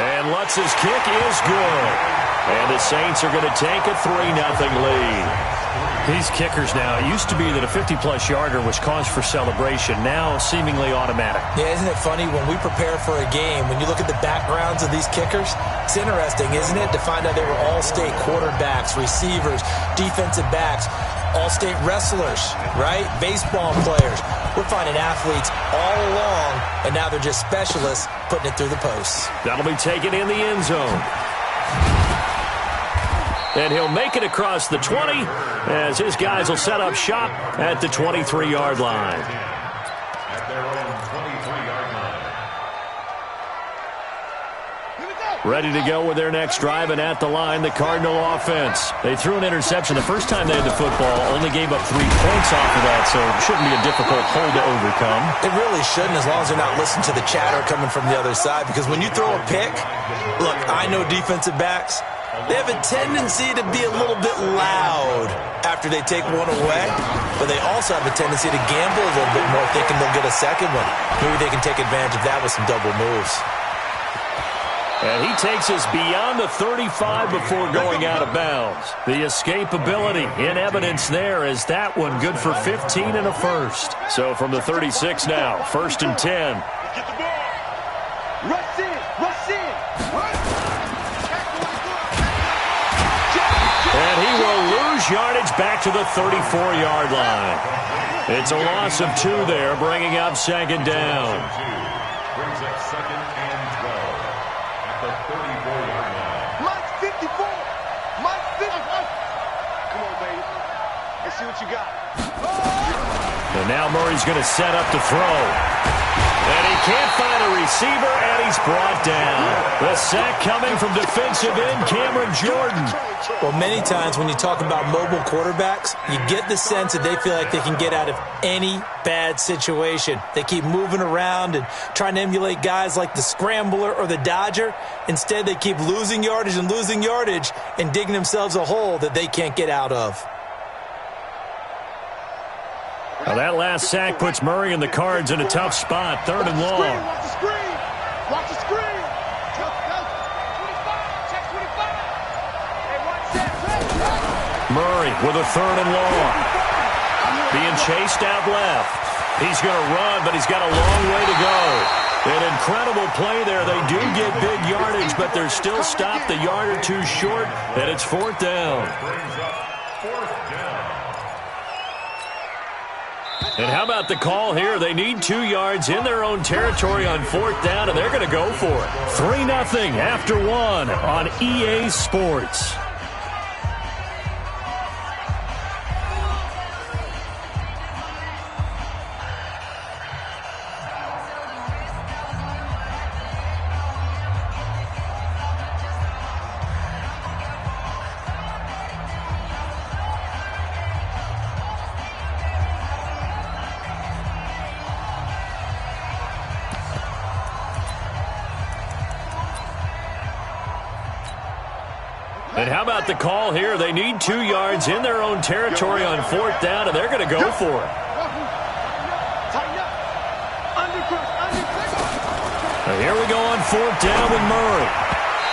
And Lutz's kick is good. And the Saints are going to take a 3-0 lead. These kickers now, it used to be that a 50-plus yarder was cause for celebration. Now, seemingly automatic. Yeah, isn't it funny when we prepare for a game, when you look at the backgrounds of these kickers, it's interesting, isn't it, to find out they were all-state quarterbacks, receivers, defensive backs, all-state wrestlers, right? Baseball players. We're finding athletes all along, and now they're just specialists putting it through the posts. That'll be taken in the end zone. And he'll make it across the 20 as his guys will set up shop at the 23-yard line. At their own 23-yard line. Ready to go with their next drive, and at the line, the Cardinal offense. They threw an interception the first time they had the football, only gave up 3 points off of that, so it shouldn't be a difficult hole to overcome. It really shouldn't, as long as they're not listening to the chatter coming from the other side, because when you throw a pick, look, I know defensive backs, They have a tendency to be a little bit loud after they take one away, but they also have a tendency to gamble a little bit more, thinking they'll get a second one. Maybe they can take advantage of that with some double moves. And he takes us beyond the 35 before going out of bounds. The escapability in evidence there as that one good for 15 and a first. So from the 36 now, 1st and 10. Get the ball. Rush in. Rush in. And he will lose yardage back to the 34-yard line. It's a loss of 2 there, bringing up 2nd down. Brings up 2nd and 12 at the 34-yard line. Mike 54. Mike 54. Come on, baby. Let's see what you got. And now Murray's going to set up to throw. And he can't find a receiver, and he's brought down. The sack coming from defensive end Cameron Jordan. Well, many times when you talk about mobile quarterbacks, you get the sense that they feel like they can get out of any bad situation. They keep moving around and trying to emulate guys like the Scrambler or the Dodger. Instead, they keep losing yardage and digging themselves a hole that they can't get out of. Now that last sack puts Murray and the Cards in a tough spot, 3rd and long. Watch the screen. Watch the screen. Murray with a 3rd and long. Being chased out left. He's going to run, but he's got a long way to go. An incredible play there. They do get big yardage, but they're still stopped a yard or 2 short, and it's 4th down. And how about the call here? They need 2 yards in their own territory on 4th down, and they're going to go for it. 3-0 after 1 on EA Sports. And how about the call here? They need 2 yards in their own territory on 4th down, and they're going to go for it. Now here we go on 4th down with Murray.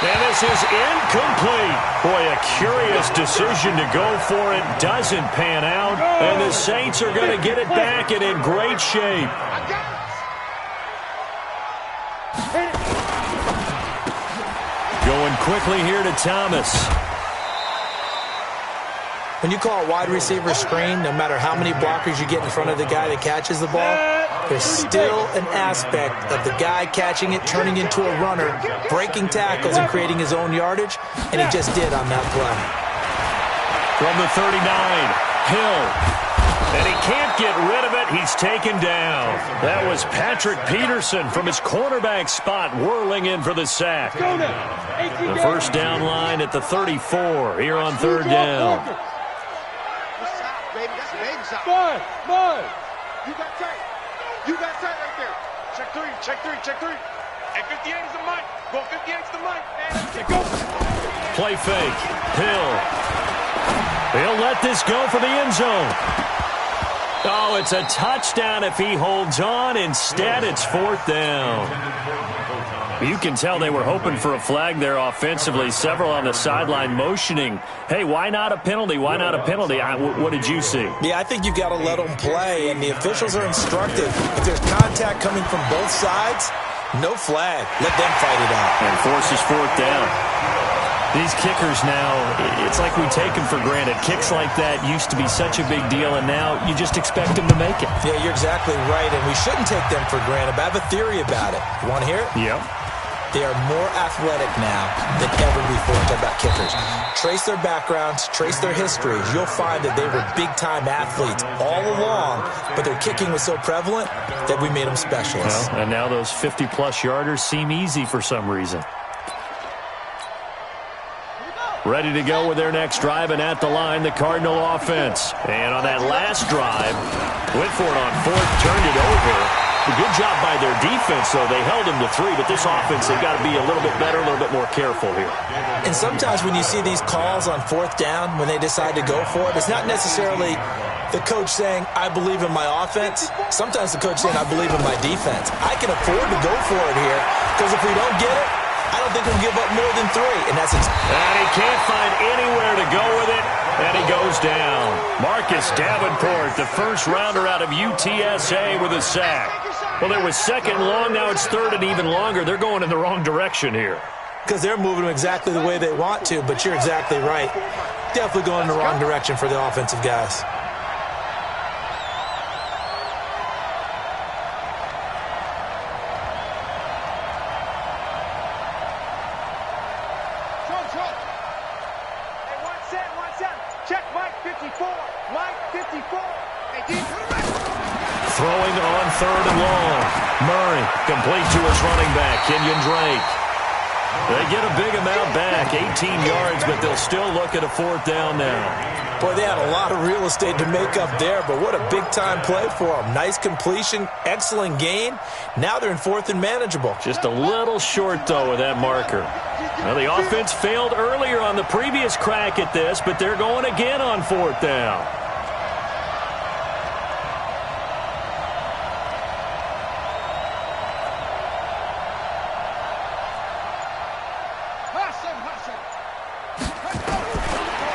And this is incomplete. Boy, a curious decision to go for it. Doesn't pan out. And the Saints are going to get it back and in great shape. Going quickly here to Thomas. When you call a wide receiver screen, no matter how many blockers you get in front of the guy that catches the ball, there's still an aspect of the guy catching it, turning into a runner, breaking tackles and creating his own yardage, and he just did on that play. From the 39, Hill. And he can't get rid of it. He's taken down. That was Patrick Peterson from his cornerback spot whirling in for the sack. The first down line at the 34 here on 3rd down. Mud. You got tight. You got tight right there. Check 3. Check 3. Check 3. And 58 is the mic. Go 58 is the mic. And go. Play fake. Hill. He'll let this go for the end zone. Oh, it's a touchdown if he holds on. Instead, it's 4th down. You can tell they were hoping for a flag there offensively. Several on the sideline motioning. Hey, why not a penalty? Why not a penalty? What did you see? Yeah, I think you got to let them play, and the officials are instructed. If there's contact coming from both sides, no flag. Let them fight it out. And forces 4th down. These kickers now, it's like we take them for granted. Kicks like that used to be such a big deal, and now you just expect them to make it. Yeah, you're exactly right, and we shouldn't take them for granted. But I have a theory about it. You want to hear it? Yep. They are more athletic now than ever before. Talk about kickers. Trace their backgrounds, trace their histories. You'll find that they were big-time athletes all along, but their kicking was so prevalent that we made them specialists. Well, and now those 50-plus yarders seem easy for some reason. Ready to go with their next drive, and at the line, the Cardinal offense. And on that last drive, went for it on 4th, turned it over, Good job by their defense, though. They held them to 3, but this offense, they've got to be a little bit better, a little bit more careful here. And sometimes when you see these calls on 4th down, when they decide to go for it, it's not necessarily the coach saying, I believe in my offense. Sometimes the coach saying, I believe in my defense. I can afford to go for it here, because if we don't get it, I don't think we'll give up more than 3. And that's and he can't find anywhere to go with it, and he goes down. Marcus Davenport, the first rounder out of UTSA with a sack. Well, there was 2nd and long, now it's 3rd and even longer. They're going in the wrong direction here. Because they're moving them exactly the way they want to, but you're exactly right. Definitely going in the wrong direction for the offensive guys. Throwing on 3rd and long. Murray complete to his running back, Kenyon Drake. They get a big amount back, 18 yards, but they'll still look at a 4th down now. Boy, they had a lot of real estate to make up there, but what a big-time play for them. Nice completion, excellent gain. Now they're in 4th and manageable. Just a little short, though, with that marker. Well, the offense failed earlier on the previous crack at this, but they're going again on 4th down.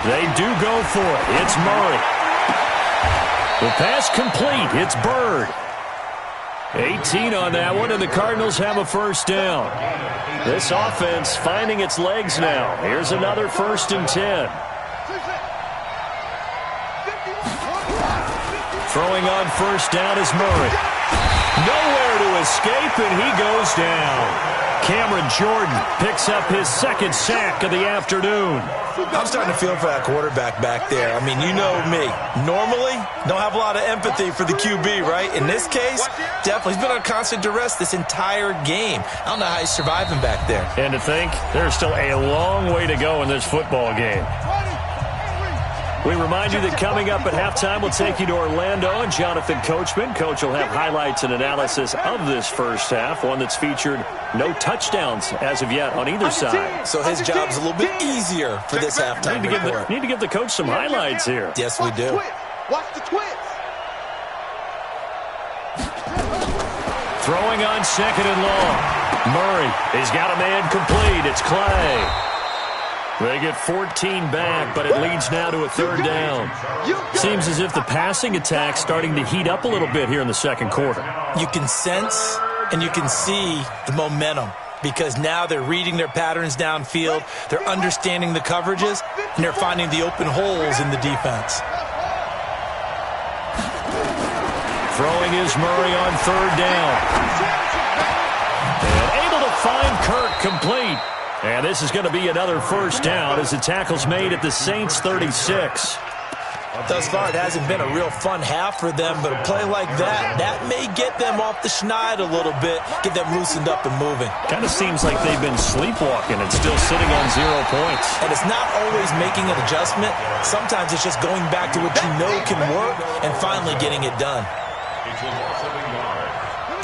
They do go for it. It's Murray. The pass complete. It's Bird. 18 on that one, and the Cardinals have a 1st down. This offense finding its legs now. Here's another 1st and 10. Throwing on 1st down is Murray. Nowhere to escape, and he goes down. Cameron Jordan picks up his 2nd sack of the afternoon. I'm starting to feel for that quarterback back there. I mean, you know me. Normally, don't have a lot of empathy for the QB, right? In this case, definitely. He's been on constant duress this entire game. I don't know how he's surviving back there. And to think, there's still a long way to go in this football game. We remind you that coming up at halftime, we'll take you to Orlando and Jonathan Coachman. Coach will have highlights and analysis of this first half, one that's featured no touchdowns as of yet on either side. So his job's a little bit easier for this halftime report. Need to give the coach some highlights here. Yes, we do. Watch the twist. Throwing on 2nd and long. Murray, he's got a man complete. It's Clay. They get 14 back, but it leads now to a 3rd down. Seems as if the passing attack's starting to heat up a little bit here in the 2nd quarter. You can sense and you can see the momentum because now they're reading their patterns downfield, they're understanding the coverages, and they're finding the open holes in the defense. Throwing is Murray on 3rd down. And able to find Kirk complete. And this is going to be another 1st down as the tackle's made at the Saints' 36. Thus far, it hasn't been a real fun half for them, but a play like that may get them off the schneid a little bit, get them loosened up and moving. Kind of seems like they've been sleepwalking and still sitting on 0 points. And it's not always making an adjustment. Sometimes it's just going back to what you know can work and finally getting it done.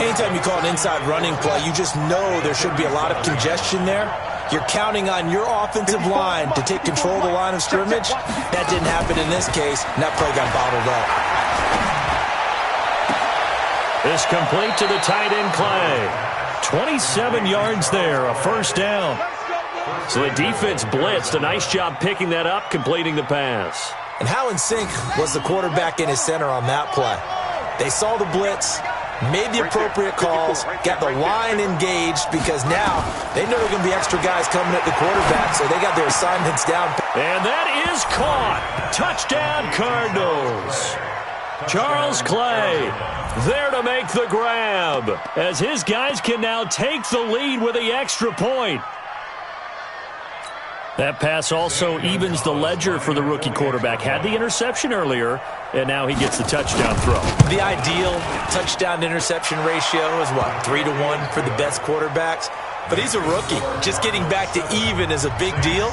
Anytime you call an inside running play, you just know there should be a lot of congestion there. You're counting on your offensive line to take control of the line of scrimmage. That didn't happen in this case, and that play got bottled up. This complete to the tight end, Clay. 27 yards there, a 1st down. So the defense blitzed. A nice job picking that up, completing the pass. And how in sync was the quarterback and his center on that play? They saw the blitz, made the appropriate calls, got the line engaged because now they know there are going to be extra guys coming at the quarterback, so they got their assignments down. And that is caught. Touchdown, Cardinals. Charles Clay there to make the grab as his guys can now take the lead with the extra point. That pass also evens the ledger for the rookie quarterback. Had the interception earlier, and now he gets the touchdown throw. The ideal touchdown-interception ratio is what, 3-to-1 for the best quarterbacks? But he's a rookie. Just getting back to even is a big deal.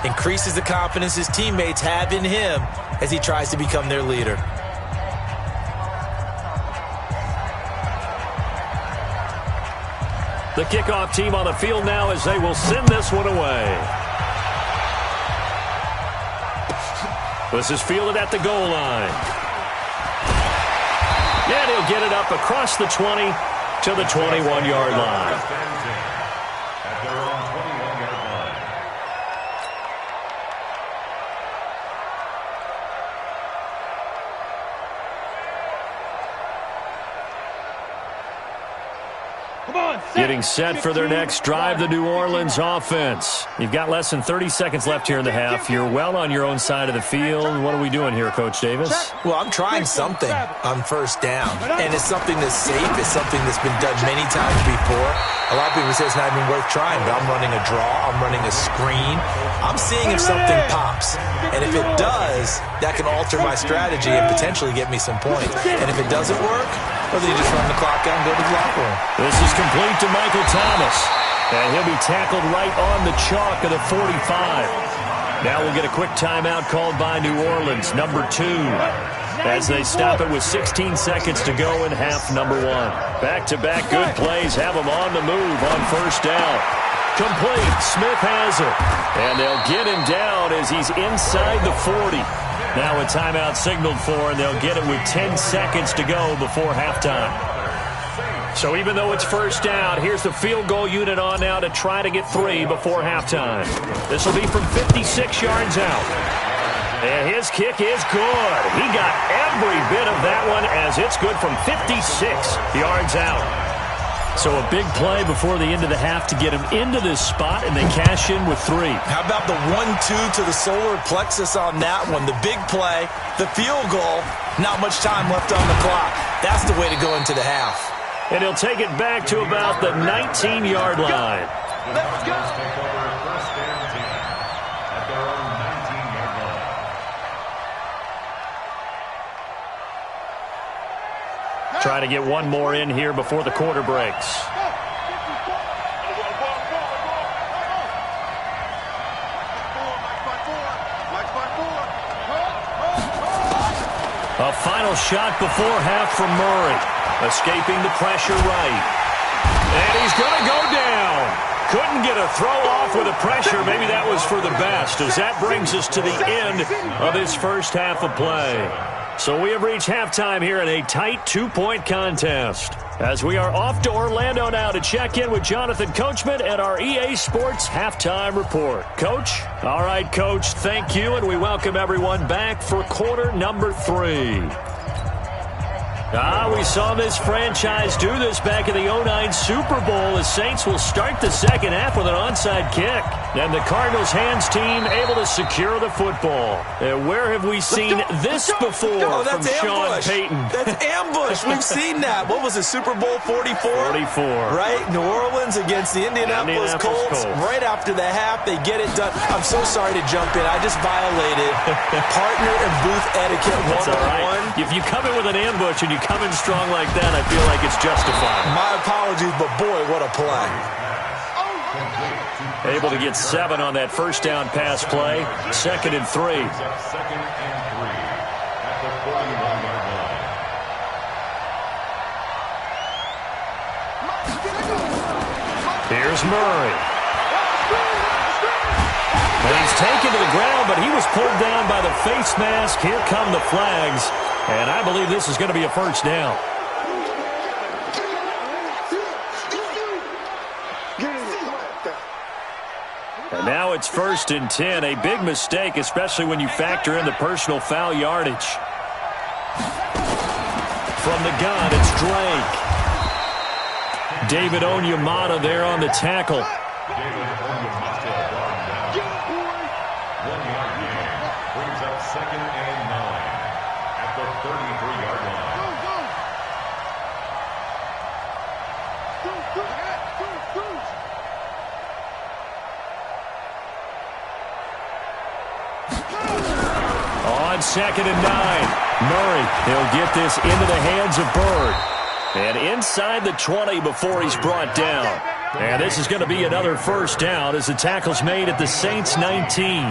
Increases the confidence his teammates have in him as he tries to become their leader. The kickoff team on the field now as they will send this one away. This is fielded at the goal line. And he'll get it up across the 20 to the 21-yard line. At their own 21-yard line. Getting set for their next drive, the New Orleans offense. You've got less than 30 seconds left here in the half. You're well on your own side of the field. What are we doing here, Coach Davis? Well, I'm trying something on first down, and it's something that's safe. It's something that's been done many times before. A lot of people say it's not even worth trying, but I'm running a draw. I'm running a screen. I'm seeing if something pops, and if it does, that can alter my strategy and potentially get me some points. And if it doesn't work, well, then you just run the clock out and go to the locker room. This is complete to Michael Thomas, and he'll be tackled right on the chalk of the 45. Now we'll get a quick timeout called by New Orleans, number 2, as they stop it with 16 seconds to go in half number 1. Back-to-back good plays have them on the move on first down. Complete. Smith has it, and they'll get him down as he's inside the 40. Now a timeout signaled for, and they'll get it with 10 seconds to go before halftime. So even though it's first down, here's the field goal unit on now to try to get 3 before halftime. This will be from 56 yards out. And his kick is good. He got every bit of that one as it's good from 56 yards out. So a big play before the end of the half to get him into this spot, and they cash in with 3. How about the 1-2 to the solar plexus on that one? The big play, the field goal, not much time left on the clock. That's the way to go into the half. And he'll take it back to about the 19-yard line. Let's go. Take over first and 10 at their own 19-yard line. Try to get one more in here before the quarter breaks. A final shot before half from Murray. Escaping the pressure right. And he's going to go down. Couldn't get a throw off with the pressure. Maybe that was for the best, as that brings us to the end of this first half of play. So we have reached halftime here in a tight 2-point contest, as we are off to Orlando now to check in with Jonathan Coachman at our EA Sports Halftime Report. Coach? All right, Coach, thank you, and we welcome everyone back for quarter number 3. We saw this franchise do this back in the 2009 Super Bowl. The Saints will start the second half with an onside kick. And the Cardinals hands team able to secure the football. Where have we seen this before from Sean Payton? That's ambush. We've seen that. What was it, Super Bowl 44? 44. Right? New Orleans against the Indianapolis Colts. Right after the half, they get it done. I'm so sorry to jump in. I just violated partner and booth etiquette 101. That's all right. If you come in with an ambush and you come in strong like that, I feel like it's justified. My apologies, but boy, what a play. Able to get 7 on that first down pass play. 2nd and 3. Second and 3 at the 41-yard line. Here's Murray. And he's taken to the ground, but he was pulled down by the face mask. Here come the flags. And I believe this is going to be a first down. And now it's 1st and 10. A big mistake, especially when you factor in the personal foul yardage. From the gun, it's Drake. David Onyemata there on the tackle. David Onyemata brought him down. 1-yard gain brings up 2nd and 9 at the 33-yard line. On 2nd and 9, Murray, he'll get this into the hands of Bird. And inside the 20 before he's brought down. And this is going to be another first down as the tackle's made at the Saints 19.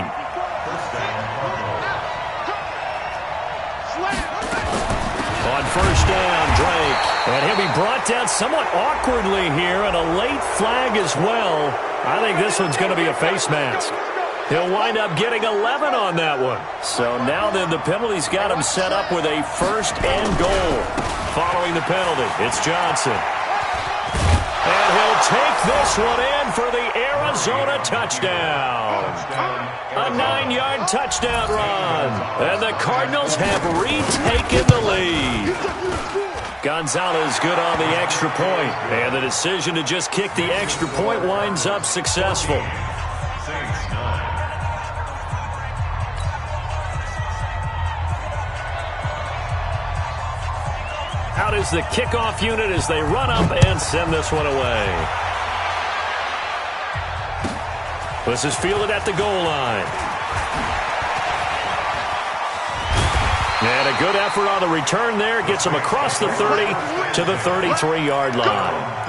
On first down, Drake. And he'll be brought down somewhat awkwardly here, and a late flag as well. I think this one's going to be a face mask. He'll wind up getting 11 on that one. So now then the penalty's got him set up with a first and goal. Following the penalty, it's Johnson. And he'll take this one in for the Arizona touchdown. A 9-yard touchdown run. And the Cardinals have retaken the lead. Gonzalez good on the extra point. And the decision to just kick the extra point winds up successful. Out is the kickoff unit as they run up and send this one away. This is fielded at the goal line. And a good effort on the return there. Gets him across the 30 to the 33-yard line.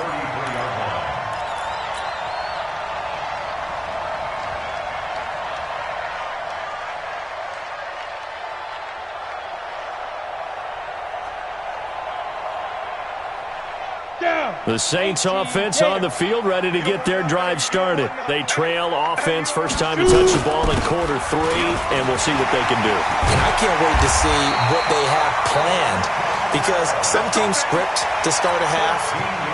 The Saints offense on the field, ready to get their drive started. They trail offense, first time to touch the ball in quarter 3, and we'll see what they can do. And I can't wait to see what they have planned, because some teams script to start a half.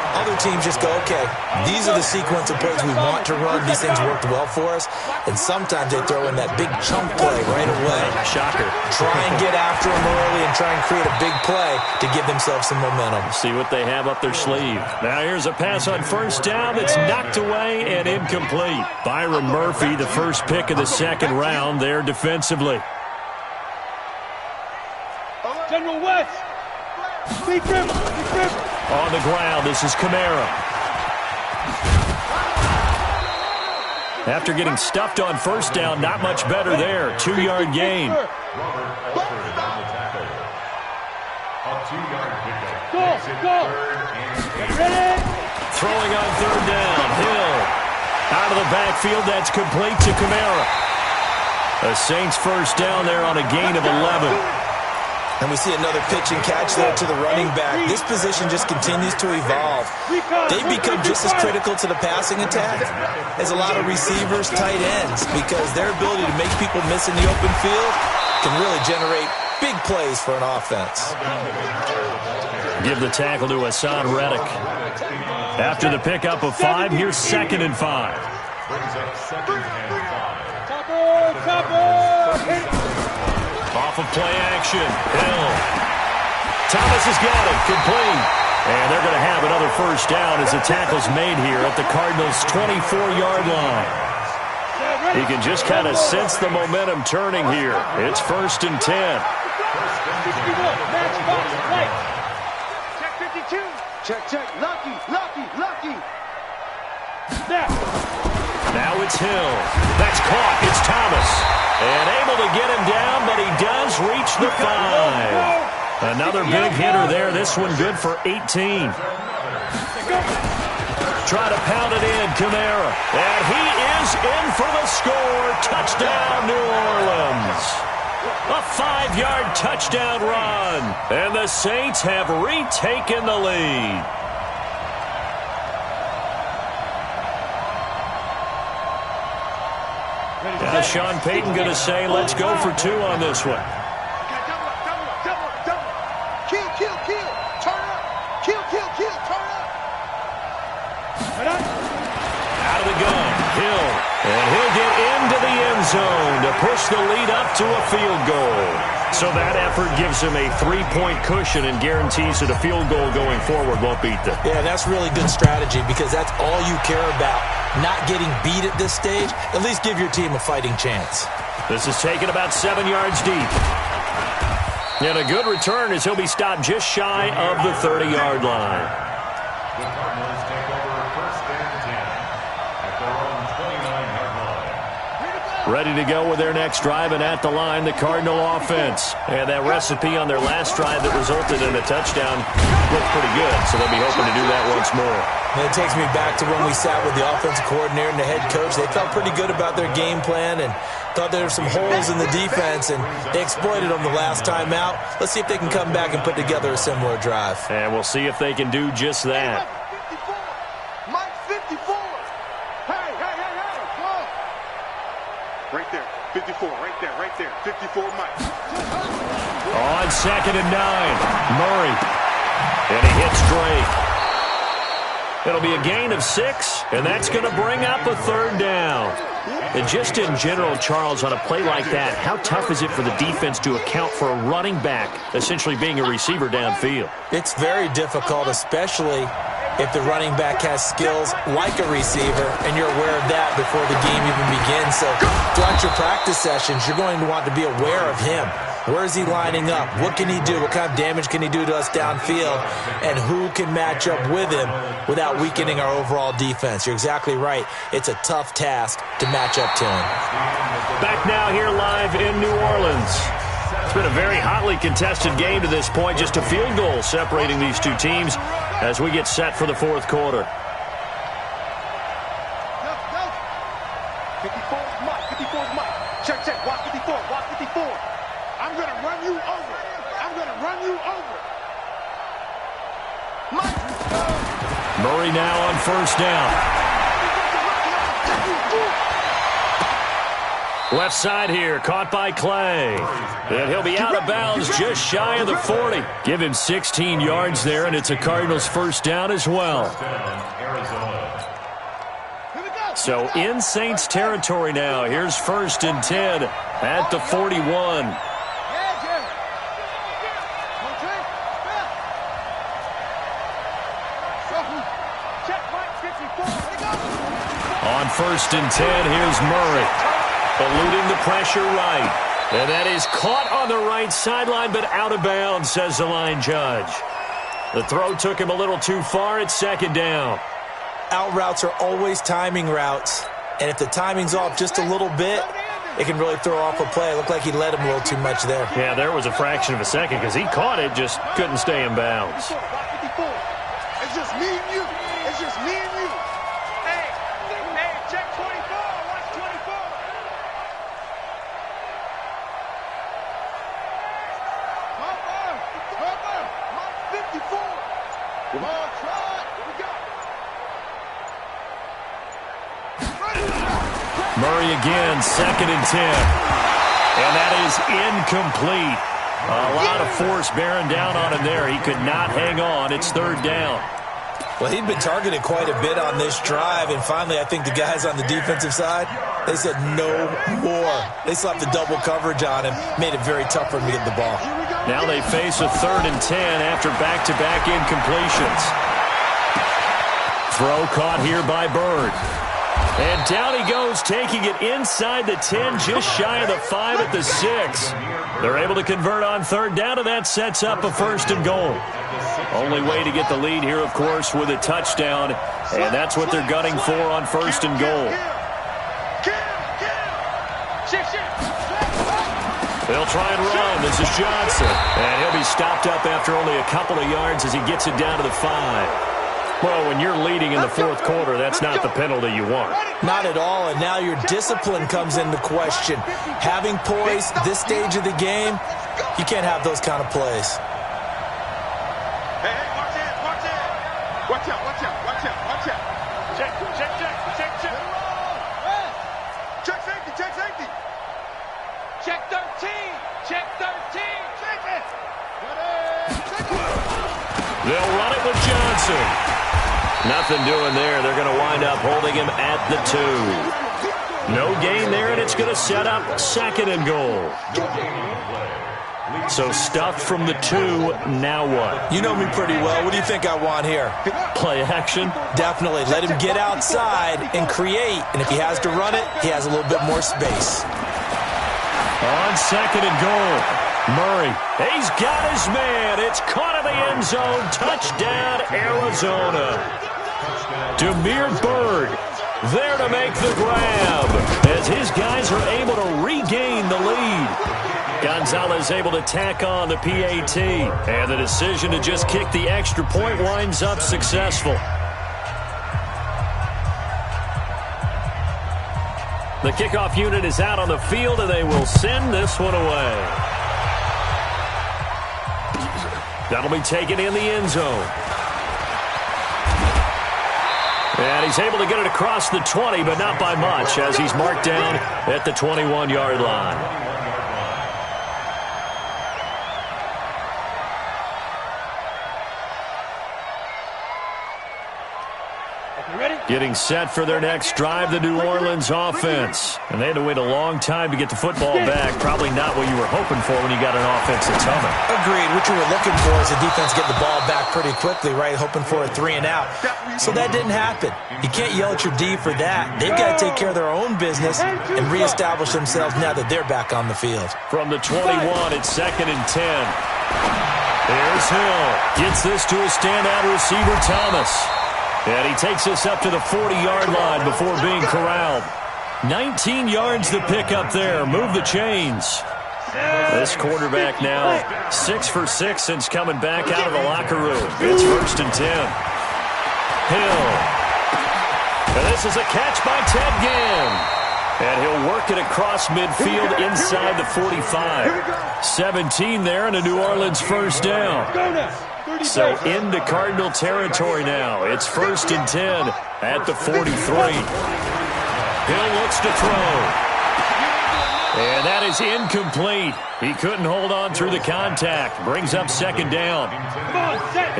Other teams just go, okay, these are the sequence of plays we want to run. These things worked well for us. And sometimes they throw in that big chunk play right away. Shocker. Try and get after them early and try and create a big play to give themselves some momentum. See what they have up their sleeve. Now here's a pass on first down that's knocked away and incomplete. Byron Murphy, the first pick of the second round there defensively. General West. Big grip. On the ground, this is Kamara. After getting stuffed on first down, not much better there. 2-yard gain. A 2-yard pickup. Go. Throwing on third down. Hill. Out of the backfield, that's complete to Kamara. The Saints first down there on a gain of 11. And we see another pitch and catch there to the running back. This position just continues to evolve. They've become just as critical to the passing attack as a lot of receivers, tight ends, because their ability to make people miss in the open field can really generate big plays for an offense. Give the tackle to Hassan Reddick. After the pickup of 5, here's 2nd and 5. Brings up 2nd and 5. Chopper. Off of play action. Hill. Thomas has got it. Complete. And they're going to have another first down as the tackle's made here at the Cardinals' 24-yard line. You can just kind of sense the momentum turning here. It's 1st and 10. Check 52. Check. Lucky. Now it's Hill. That's caught. It's Thomas. And able to get him down, but he does reach the 5. Another big hitter there. This one good for 18. Try to pound it in, Kamara. And he is in for the score. Touchdown, New Orleans. A 5-yard touchdown run. And the Saints have retaken the lead. Now Sean Payton going to say, let's go for 2 on this one. Double. Kill. Turn up. Kill. Turn up. Out of the gun, Hill. And he'll get into the end zone to push the lead up to a field goal. So that effort gives him a 3-point cushion and guarantees that a field goal going forward won't beat them. Yeah, that's really good strategy because that's all you care about. Not getting beat at this stage. At least give your team a fighting chance. This is taken about 7 yards deep. And a good return as he'll be stopped just shy of the 30-yard line. The Cardinals take over 1st and 10 at their own 29-yard line. Ready to go with their next drive, and at the line, the Cardinal offense. And that recipe on their last drive that resulted in a touchdown looked pretty good, so they'll be hoping to do that once more. And it takes me back to when we sat with the offensive coordinator and the head coach. They felt pretty good about their game plan, and Thought there were some holes in the defense, and they exploited them the last time out. Let's see if they can come back and put together a similar drive. And we'll see if they can do just that. Mike 54. Hey, come on. Right there, 54, right there, 54 Mike. On 2nd and 9, Murray. And he hits Drake. It'll be a gain of 6, and that's going to bring up a 3rd down. And just in general, Charles, on a play like that, how tough is it for the defense to account for a running back essentially being a receiver downfield? It's very difficult, especially if the running back has skills like a receiver, and you're aware of that before the game even begins. So throughout your practice sessions, you're going to want to be aware of him. Where is he lining up? What can he do? What kind of damage can he do to us downfield? And who can match up with him without weakening our overall defense? You're exactly right. It's a tough task to match up to him. Back now here live in New Orleans. It's been a very hotly contested game to this point. Just a field goal separating these two teams as we get set for the 4th quarter. 54 is Mike. Check. Watch 54. I'm going to run you over. Mike. Murray now on 1st down. Left side here, caught by Clay. And he'll be out of bounds just shy of the 40. Give him 16 yards there, and it's a Cardinals 1st down as well. So in Saints territory now. Here's 1st and 10 at the 41. On 1st and 10, here's Murray. Eluding the pressure right. And that is caught on the right sideline, but out of bounds, says the line judge. The throw took him a little too far. It's 2nd down. Out routes are always timing routes. And if the timing's off just a little bit, it can really throw off a play. It looked like he led him a little too much there. Yeah, there was a fraction of a second because he caught it, just couldn't stay in bounds. It's just me and you. Hey, check 24. Watch 24. Mike 54. Come on, try. Here we go. Murray again, 2nd and 10. And that is incomplete. A lot of force bearing down on him there. He could not hang on. It's 3rd down. Well, he'd been targeted quite a bit on this drive, and finally I think the guys on the defensive side, they said no more. They slapped the double coverage on him, made it very tough for him to get the ball. Now they face a 3rd and 10 after back-to-back incompletions. Throw caught here by Bird. And down he goes, taking it inside the 10, just shy of the 5 at the 6. They're able to convert on 3rd down, and that sets up a 1st and goal. Only way to get the lead here, of course, with a touchdown, and that's what they're gunning for on 1st and goal. They'll try and run. This is Johnson, and he'll be stopped up after only a couple of yards as he gets it down to the 5. Well, when you're leading in the 4th quarter, that's not the penalty you want. Not at all, and now your discipline comes into question. Having poise this stage of the game, you can't have those kind of plays. Hey, watch out. Check. Check safety. Check 13. Check it. They'll run it with Johnson. Nothing doing there. They're going to wind up holding him at the 2. No gain there, and it's going to set up 2nd and goal. So stuffed from the 2, now what? You know me pretty well. What do you think I want here? Play action? Definitely. Let him get outside and create. And if he has to run it, he has a little bit more space. On 2nd and goal, Murray. He's got his man. It's caught in the end zone. Touchdown, Arizona. Demir Bird there to make the grab as his guys are able to regain the lead. Gonzalez able to tack on the PAT, and the decision to just kick the extra point winds up successful. The kickoff unit is out on the field, and they will send this one away. That'll be taken in the end zone. And he's able to get it across the 20, but not by much, as he's marked down at the 21-yard line. Getting set for their next drive, the New Orleans offense. And they had to wait a long time to get the football back. Probably not what you were hoping for when you got an offense that's humming. Agreed. What you were looking for is the defense get the ball back pretty quickly, right? Hoping for a 3 and out. So that didn't happen. You can't yell at your D for that. They've got to take care of their own business and reestablish themselves now that they're back on the field. From the 21, it's 2nd and 10. There's Hill. Gets this to a standout receiver, Thomas. And he takes us up to the 40-yard line before being corralled. 19 yards to pick up there. Move the chains. This quarterback now 6 for 6 since coming back out of the locker room. It's 1st and 10. Hill. And this is a catch by Ted Ginn. And he'll work it across midfield inside the 45. 17 there and a New Orleans first down. So into Cardinal territory now. It's 1st and 10 at the 43. Hill looks to throw. And that is incomplete. He couldn't hold on through the contact. Brings up 2nd down.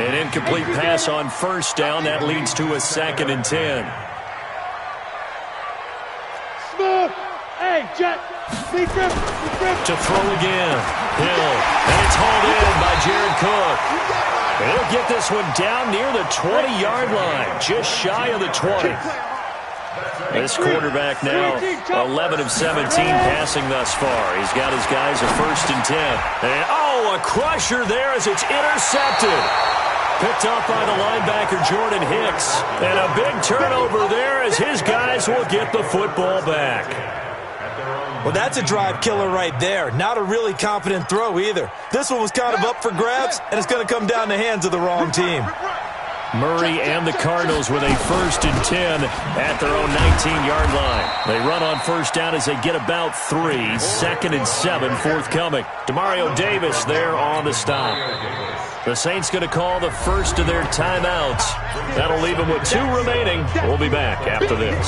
An incomplete pass on 1st down. That leads to a 2nd and 10. Hey, Jet. To throw again. Hill. And it's hauled in by Jared Cook. He'll get this one down near the 20-yard line, just shy of the 20. This quarterback now 11 of 17 passing thus far. He's got his guys a 1st and 10. And, a crusher there as it's intercepted. Picked up by the linebacker, Jordan Hicks. And a big turnover there as his guys will get the football back. Well, that's a drive killer right there. Not a really confident throw either. This one was kind of up for grabs, and it's going to come down the hands of the wrong team. Murray and the Cardinals with a 1st and 10 at their own 19-yard line. They run on 1st down as they get about 3. 2nd and 7 forthcoming. Demario Davis there on the stop. The Saints going to call the first of their timeouts. That'll leave them with 2 remaining. We'll be back after this.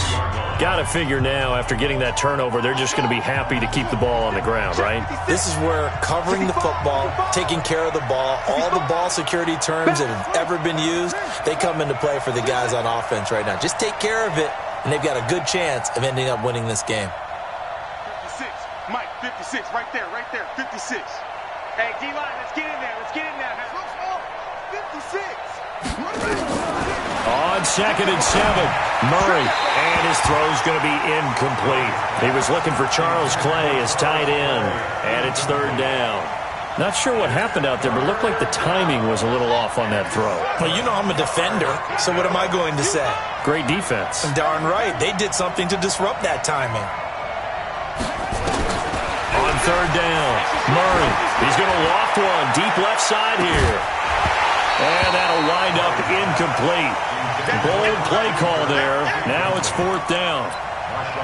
Got to figure now, after getting that turnover, they're just going to be happy to keep the ball on the ground, right? This is where covering the football, taking care of the ball, all the ball security terms that have ever been used, they come into play for the guys on offense right now. Just take care of it, and they've got a good chance of ending up winning this game. 56. Mike, 56. Right there. 56. Hey, D-line, let's get in there. 56. On 2nd and 7, Murray, and his throw's going to be incomplete. He was looking for Charles Clay as tight end, and it's 3rd down. Not sure what happened out there, but it looked like the timing was a little off on that throw. Well, you know I'm a defender, so what am I going to say? Great defense. Darn right. They did something to disrupt that timing. On 3rd down, Murray. He's going to loft one deep left side here. And that'll wind up incomplete. Bold play call there. Now it's 4th down.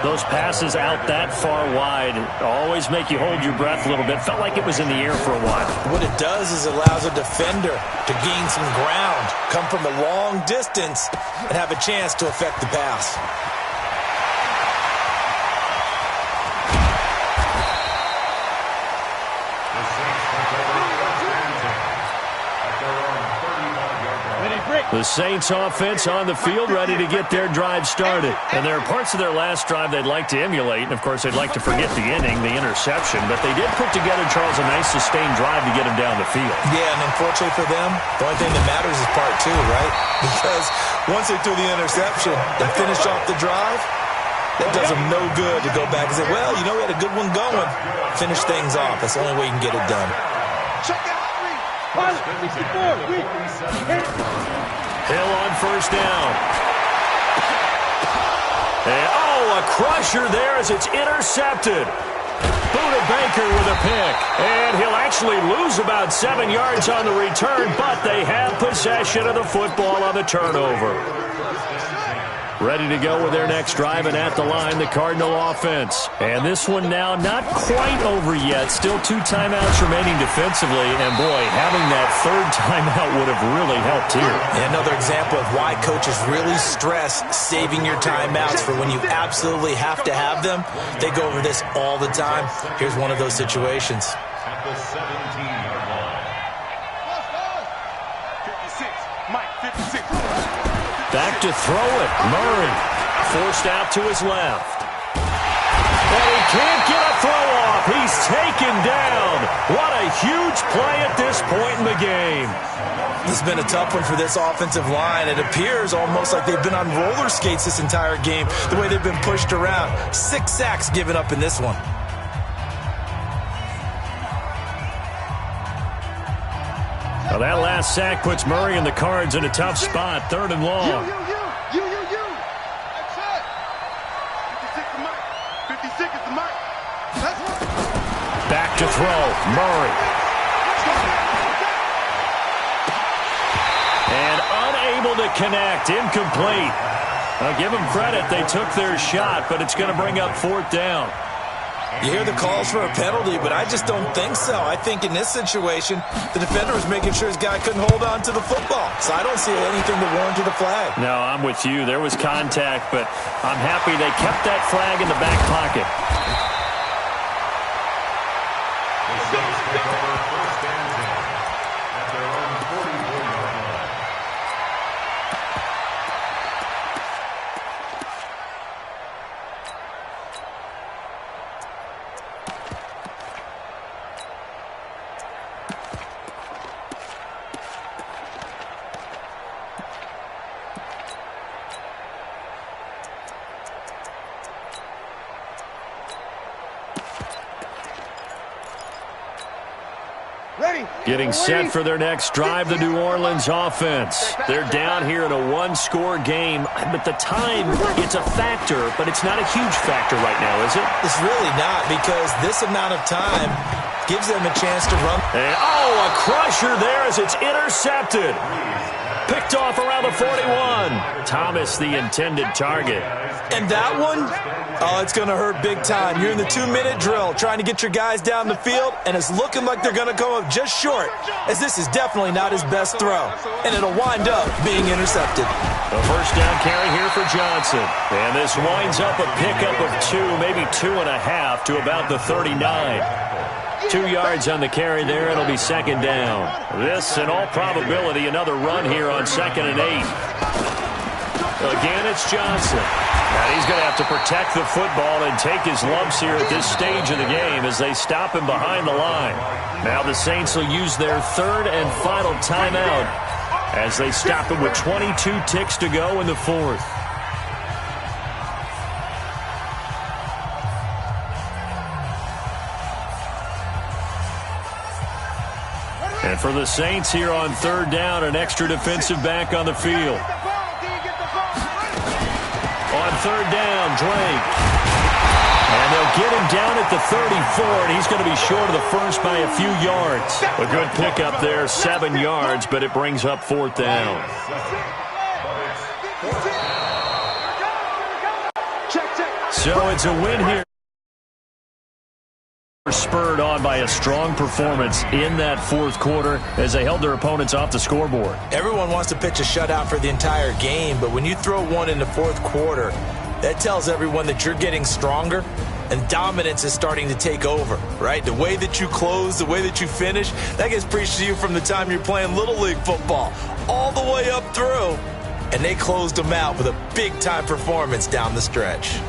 Those passes out that far wide always make you hold your breath a little bit. Felt like it was in the air for a while. What it does is it allows a defender to gain some ground, come from a long distance, and have a chance to affect the pass. The Saints offense on the field ready to get their drive started. And there are parts of their last drive they'd like to emulate. And, of course, they'd like to forget the inning, the interception. But they did put together, Charles, a nice sustained drive to get them down the field. Yeah, and unfortunately for them, the only thing that matters is part 2, right? Because once they threw the interception and finished off the drive, that does them no good to go back and say, well, you know, we had a good one going. Finish things off. That's the only way you can get it done. Hill on 1st down. And, a crusher there as it's intercepted. Buda Baker with a pick. And he'll actually lose about 7 yards on the return, but they have possession of the football on the turnover. Ready to go with their next drive, and at the line, the Cardinal offense. And this one now not quite over yet. Still 2 timeouts remaining defensively. And, boy, having that 3rd timeout would have really helped here. And another example of why coaches really stress saving your timeouts for when you absolutely have to have them. They go over this all the time. Here's one of those situations. At the 17-yard line. 56. Mike, 56. Back to throw it. Murray forced out to his left. And he can't get a throw off. He's taken down. What a huge play at this point in the game. This has been a tough one for this offensive line. It appears almost like they've been on roller skates this entire game, the way they've been pushed around. 6 sacks given up in this one. Well, that last sack puts Murray and the Cards in a tough spot. 3rd and long. You. That's it. 56 is Mike. 56 is the Mike. That's right. Back to throw. Murray. And unable to connect. Incomplete. I'll give them credit. They took their shot, but it's going to bring up 4th down. You hear the calls for a penalty, but I just don't think so. I think in this situation, the defender was making sure his guy couldn't hold on to the football. So I don't see anything to warrant the flag. No, I'm with you. There was contact, but I'm happy they kept that flag in the back pocket. The Saints take over 1st and 10 at their own 44-yard line. Getting set for their next drive, the New Orleans offense. They're down here in a 1-score game, but the time, it's a factor, but it's not a huge factor right now, is it? It's really not, because this amount of time gives them a chance to run. And, a crusher there as it's intercepted. Picked off around the 41. Thomas, the intended target. And that one, it's going to hurt big time. You're in the 2-minute drill trying to get your guys down the field, and it's looking like they're going to come up just short, as this is definitely not his best throw. And it'll wind up being intercepted. A 1st down carry here for Johnson. And this winds up a pickup of 2, maybe 2.5 to about the 39. 2 yards on the carry there. It'll be 2nd down. This, in all probability, another run here on 2nd and 8. Again, it's Johnson. And he's going to have to protect the football and take his lumps here at this stage of the game as they stop him behind the line. Now the Saints will use their 3rd and final timeout as they stop him with 22 ticks to go in the 4th. And for the Saints here on 3rd down, an extra defensive back on the field. On 3rd down, Drake. And they'll get him down at the 34, and he's going to be short of the 1st by a few yards. A good pickup there, 7 yards, but it brings up 4th down. So it's a win here. Spurred on by a strong performance in that 4th quarter as they held their opponents off the scoreboard. Everyone wants to pitch a shutout for the entire game, but when you throw one in the 4th quarter, that tells everyone that you're getting stronger and dominance is starting to take over, right? The way that you close, the way that you finish, that gets preached to you from the time you're playing Little League football all the way up through, and they closed them out with a big-time performance down the stretch.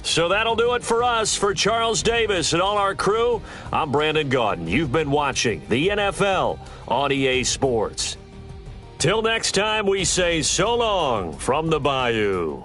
So that'll do it for us. For Charles Davis and all our crew, I'm Brandon Gaudin. You've been watching the NFL on EA Sports. Till next time, we say so long from the Bayou.